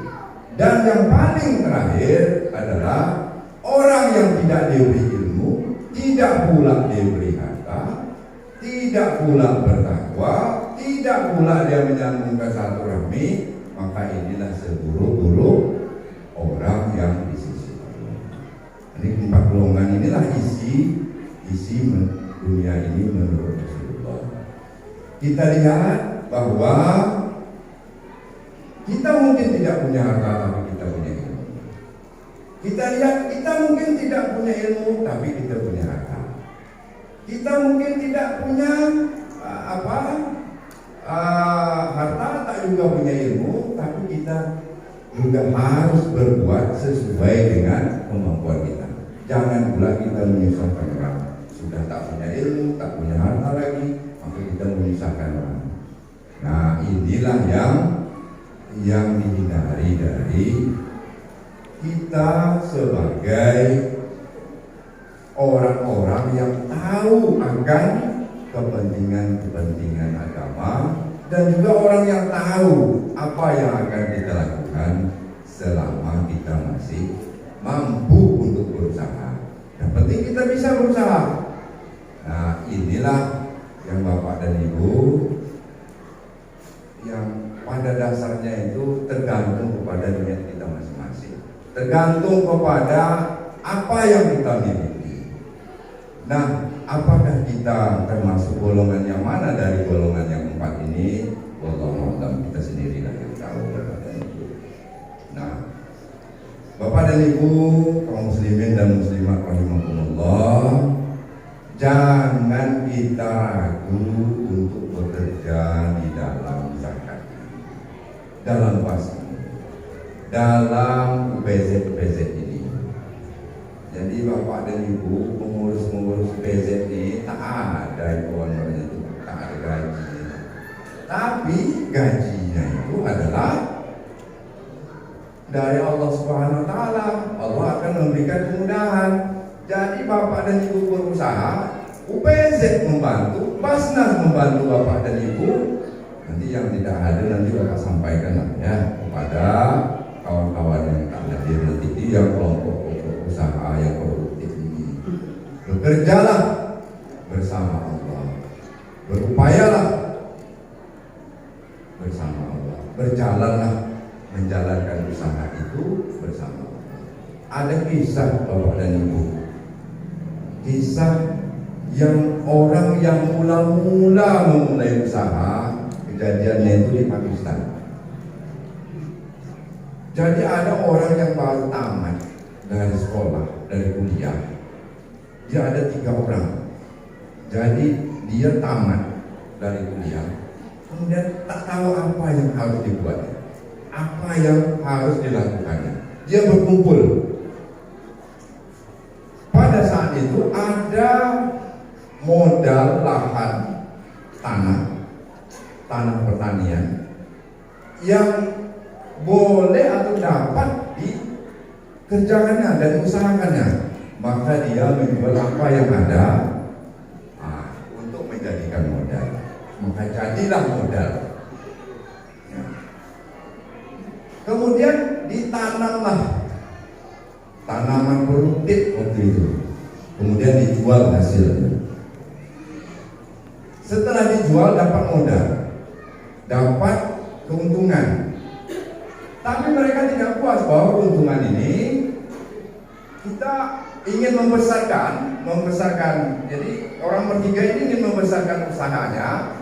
Dan yang paling terakhir adalah orang yang tidak diberi ilmu, tidak pula diberi harta, tidak pula bertakwa, tidak pula dia menyambungkan silaturahmi, maka inilah seburuk-buruk orang yang di sisi Allah. Ini 4 golongan inilah isi dunia ini menurut Rasulullah. Kita lihat bahwa kita mungkin tidak punya harta tapi kita punya ilmu. Kita lihat kita mungkin tidak punya ilmu tapi kita punya harta. Kita mungkin tidak punya harta tak juga punya ilmu, tapi kita juga harus berbuat sesuai dengan kemampuan kita. Jangan pula kita menyusahkan orang. Sudah tak punya ilmu, tak punya harta lagi, maka kita menyusahkan orang. Nah, inilah yang dihindari dari kita sebagai orang-orang yang tahu akan kepentingan agama, dan juga orang yang tahu apa yang akan kita lakukan selama kita masih mampu untuk berusaha. Yang penting kita bisa berusaha. Nah, inilah yang Bapak dan Ibu, yang pada dasarnya itu tergantung kepada niat kita masing-masing, tergantung kepada apa yang kita miliki. Nah, apakah kita termasuk golongan yang mana dari golongan yang 4 ini? Wallahu a'lam, kita sendirilah yang tahu, Bapak dan Ibu. Nah, Bapak dan Ibu, kaum muslimin dan muslimat rahimakumullah, jangan kita ragu untuk bekerja di dalam puasa, dalam UPZ ini. Jadi Bapak dan Ibu pengurus UPZ ini tak ada itu honornya, itu tak ada gajinya. Tapi gajinya itu adalah dari Allah Subhanahu wa taala. Allah akan memberikan kemudahan. Jadi Bapak dan Ibu berusaha, UPZ membantu, Basnas membantu Bapak dan Ibu. Nanti yang tidak hadir nanti Bapak sampaikan ya kepada kawan-kawan yang tak hadir nanti di yang kelompok usaha yang produktif ini. Bekerjalah bersama Allah, berupayalah bersama Allah, berjalanlah menjalankan usaha itu bersama Allah. Ada kisah Bapak dan Ibu, kisah yang orang yang mula-mula memulai usaha, kejadiannya itu di Pakistan. Jadi ada orang yang baru tamat dari sekolah, dari kuliah. Dia ada 3 orang. Jadi dia tamat dari kuliah, kemudian tak tahu apa yang harus dibuatnya, apa yang harus dilakukannya. Dia berkumpul. Pada saat itu ada modal lahan tanah pertanian yang boleh atau dapat dikerjakannya dan usahakannya. Maka dia menjual apa yang ada untuk menjadikan modal. Maka jadilah modal. Kemudian ditanamlah tanaman produktif waktu itu. Kemudian dijual hasilnya. Setelah dijual dapat modal, dapat keuntungan. Tapi mereka tidak puas bahwa keuntungan ini kita ingin membesarkan. Jadi orang bertiga ini ingin membesarkan usahanya,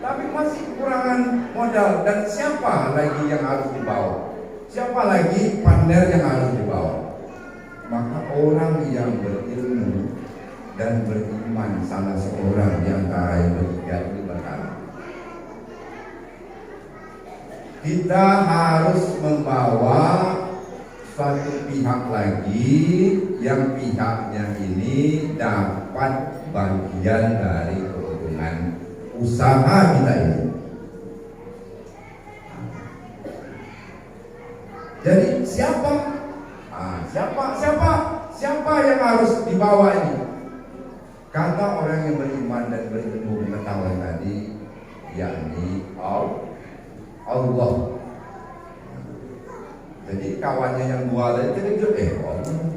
tapi masih kekurangan modal. Dan siapa lagi yang harus dibawa? Siapa lagi partner yang harus dibawa? Maka orang yang berilmu dan beriman, salah seorang di antara yang bertiga ini berkata, kita harus membawa suatu pihak lagi yang pihaknya ini dapat bagian dari keuntungan usaha kita ini. Jadi siapa yang harus dibawa ini? Kata orang yang beriman dan berilmu pengetahuan tadi, yakni Allah. Jadi kawannya yang jual itu Allah.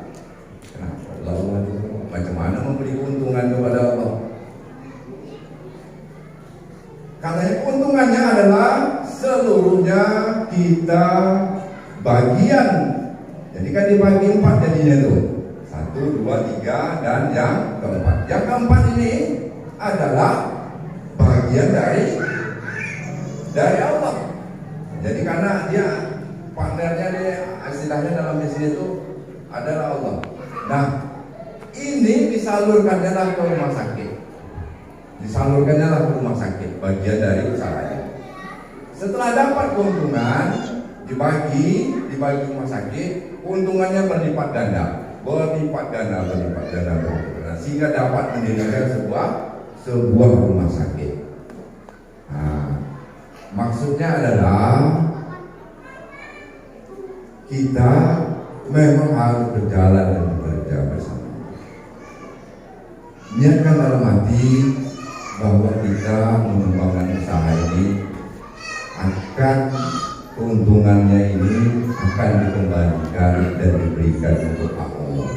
Kenapa Allah? Macam mana memberi keuntungan kepada Allah? Katanya keuntungannya adalah seluruhnya kita bagian. Jadi kan dibagi 4 jadinya tuh. 1, 2, 3 dan yang keempat. Yang keempat ini adalah bagian dari Allah. Jadi karena dia partnernya dia istilahnya dalam bisnis itu adalah Allah. Nah, ini disalurkannya lah ke rumah sakit. Bagian dari usahanya. Setelah dapat keuntungan dibagi rumah sakit, keuntungannya berlipat ganda, sehingga dapat mendirikan sebuah rumah sakit. Nah, maksudnya adalah kita memang harus berjalan dan bekerja bersama. Niatkan dalam hati bahwa kita mengembangkan usaha ini akan keuntungannya ini akan dikembalikan dan diberikan untuk Allah.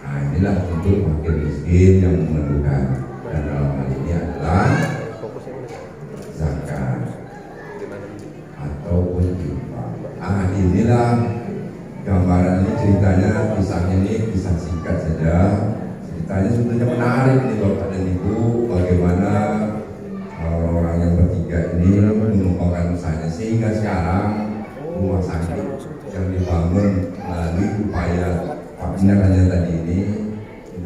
Nah, inilah untuk fakir miskin yang memerlukan, dan dalam hal ini adalah zakat ataupun infak. Inilah gambaran ini, ceritanya, kisahnya ini kisah singkat saja. Ceritanya sebetulnya menarik nih Bapak dan Ibu, bagaimana orang yang bertiga ini mengembangkan usahanya sehingga sekarang rumah sakit yang dibangun melalui upaya partnernya tadi ini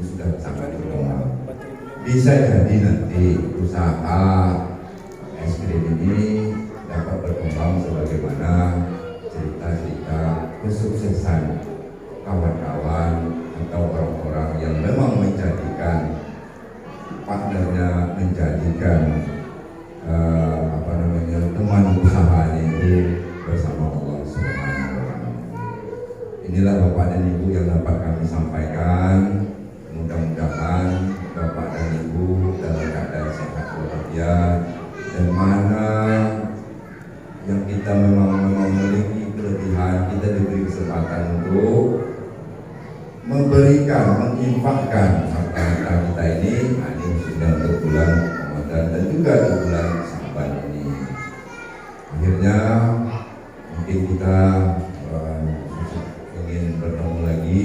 sudah sangat berkembang. Bisa jadi nanti usaha es krim ini dapat berkembang sebagai menjadikan teman usahanya itu bersama Allah Subhanahu wa Ta'ala. Inilah Bapak dan Ibu yang dapat kami sampaikan. Mudah-mudahan Bapak dan Ibu dalam keadaan sehat walafiat, dan mana yang kita memang memiliki kelebihan, kita diberi kesempatan untuk memberikan, menginfakkan harta kita ini. Ini khususnya untuk bulan Ramadan dan juga di bulan Sya'ban ini. Akhirnya mungkin kita ingin bertemu lagi.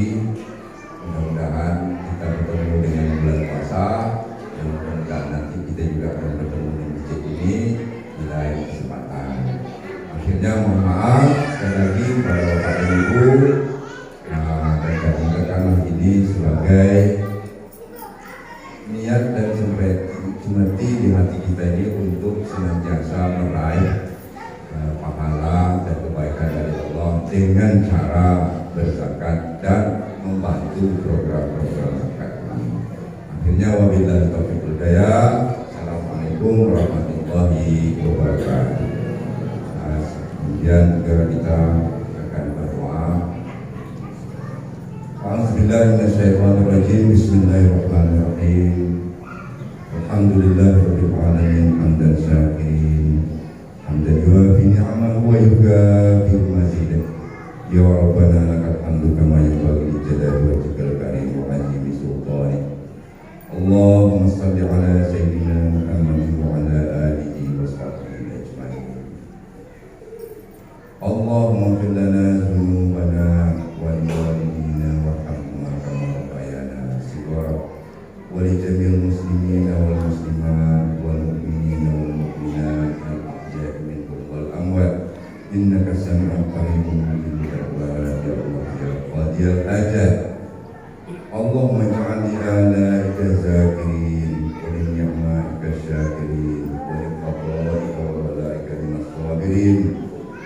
Mudah-mudahan kita bertemu dengan bulan puasa, dan mudah-mudahan nanti kita juga akan bertemu di masjid ini di lain kesempatan. Akhirnya mohon maaf sekali lagi kepada Bapak dan Ibu, dan kami tekanlah ini sebagai niat dan semati di hati kita ini untuk senantiasa meraih pahala dan kebaikan dari Allah dengan cara berzakat dan membantu program-program zakat ini. Akhirnya wabillahi taufiq wal hidayah. Assalamualaikum warahmatullahi wabarakatuh. Kemudian juga kita akan berdoa. A'udzubillahi minasyaitonirrajim. Bismillahirrahmanirrahim. Alhamdulillahirabbil alamin hamdan syakirin. Hamdan yuwafi ni'amahu wa yukafi mazidah. Ya Rabbana lakal hamdu kama yanbaghi li jalali wajhikal karim wa 'azimi sultanik. Allahumma shalli ala sayyidina Muhammadin wa ala alihi wa sahbihi ajma'in. Allahumma ighfir lana dhunubana wa li walidina warhamhuma kama rabbayana shighara wa li jami'il muslimina wal muslimat wal mu'minina wal mu'minat al ahya'i minhum wal amwat innaka sami'un qaribun mujibud da'wat ya Allah ya qadiyal hajat. Allahumma ij'alni alaika zakirin wa li ni'matika syakirin wa li qada'ika wa walaika minas sabirin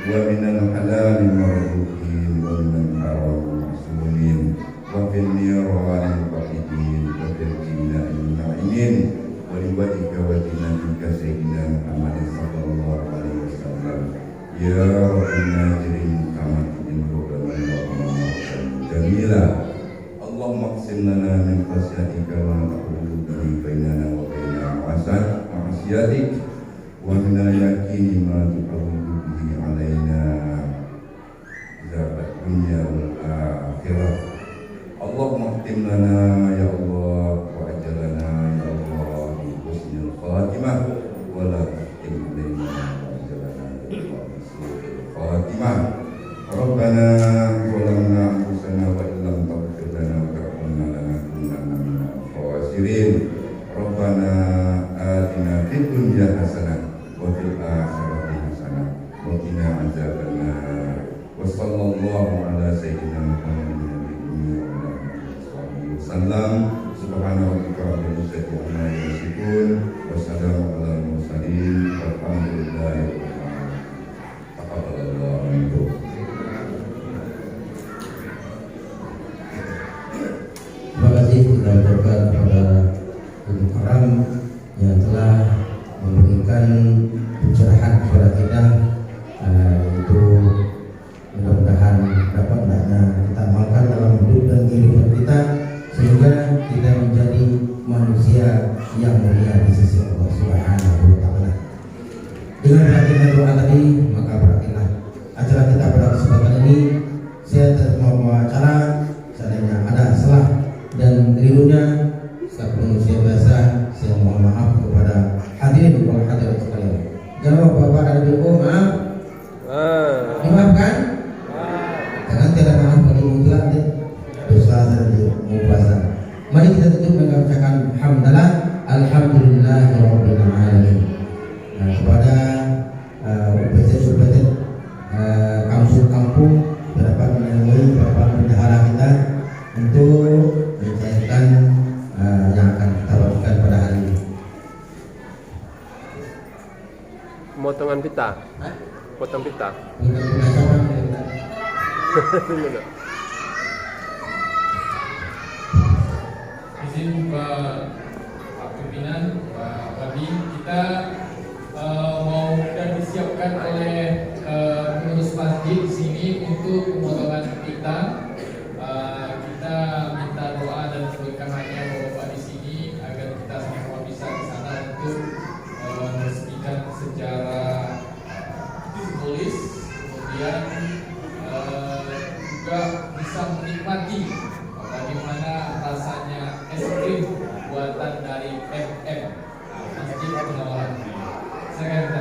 wa minal halal marzuqin wa minal haram mas'ulin wa fil nirani qatidin wa fil jinnatin na'imin wa li wajhika wa dinatika sayyidina Muhammadin sallallahu alaihi wasallam. Ya Rabbana jirin kamatin wa jamila. Allahumma qsim lana min khasyatika ma tahulu bihi bainana wa baina ma'asiyatik wa min al-yaqini ma tuhawwilu bihi alaina zakat dunya wal akhirah. Allahumma khtim lana ya Allah wa ajalana ya Allah bi husnil khatimah wa la tukhtim alaina wa ajalana ya Allah bi su'il khatimah. Rabbana zalamna anfusana wa illam taghfir lana wa tarhamna lanakunanna minal khasirin. Rabbana atina fid dunya hasanah wa fil akhirati hasanah wa qina adzabannar. Wa sallallahu ala sayyidina Muhammadin wa ala alihi wasallam. Subhana rabbika rabbil izzati amma yasifun wa salamun alal mursalin walhamdulillahi rabbil alamin. Taqabbalallahu minkum. Terima kasih kita ucapkan kepada Ibu Karam yang telah memberikan pencerahan kepada kita, itu mudah-mudahan dapat kita amalkan dalam hidup dan kehidupan kita sehingga kita menjadi manusia yang mulia di sisi Allah Subhanahu wa Ta'ala. Dengan berakhirnya doa tadi, maka berakhirlah acara kita pada kesempatan ini. Saya terima acara, seandainya ada salah dan kelirunya, sebagai manusia biasa, saya mohon maaf kepada hadirin wal hadirat sekalian. Jangan Bapak dan Ibu, maaf. Dimaafkan? Jangan tidak maaf bagi mutlak dosa dan puasa. Mari kita tutup dengan ucapan hamdalah, alhamdulillahirabbil alamin. Kepada UPZ kampung-kampung dapat menemui Bapak Bendahara kita untuk mencairkan yang akan kita lakukan pada hari ini. Potongan pita. Potong pita. Izin Pak Pimpinan, Pak Wadi, juga bisa menikmati bagaimana rasanya es krim buatan dari MM Masjid Munawarah. Saya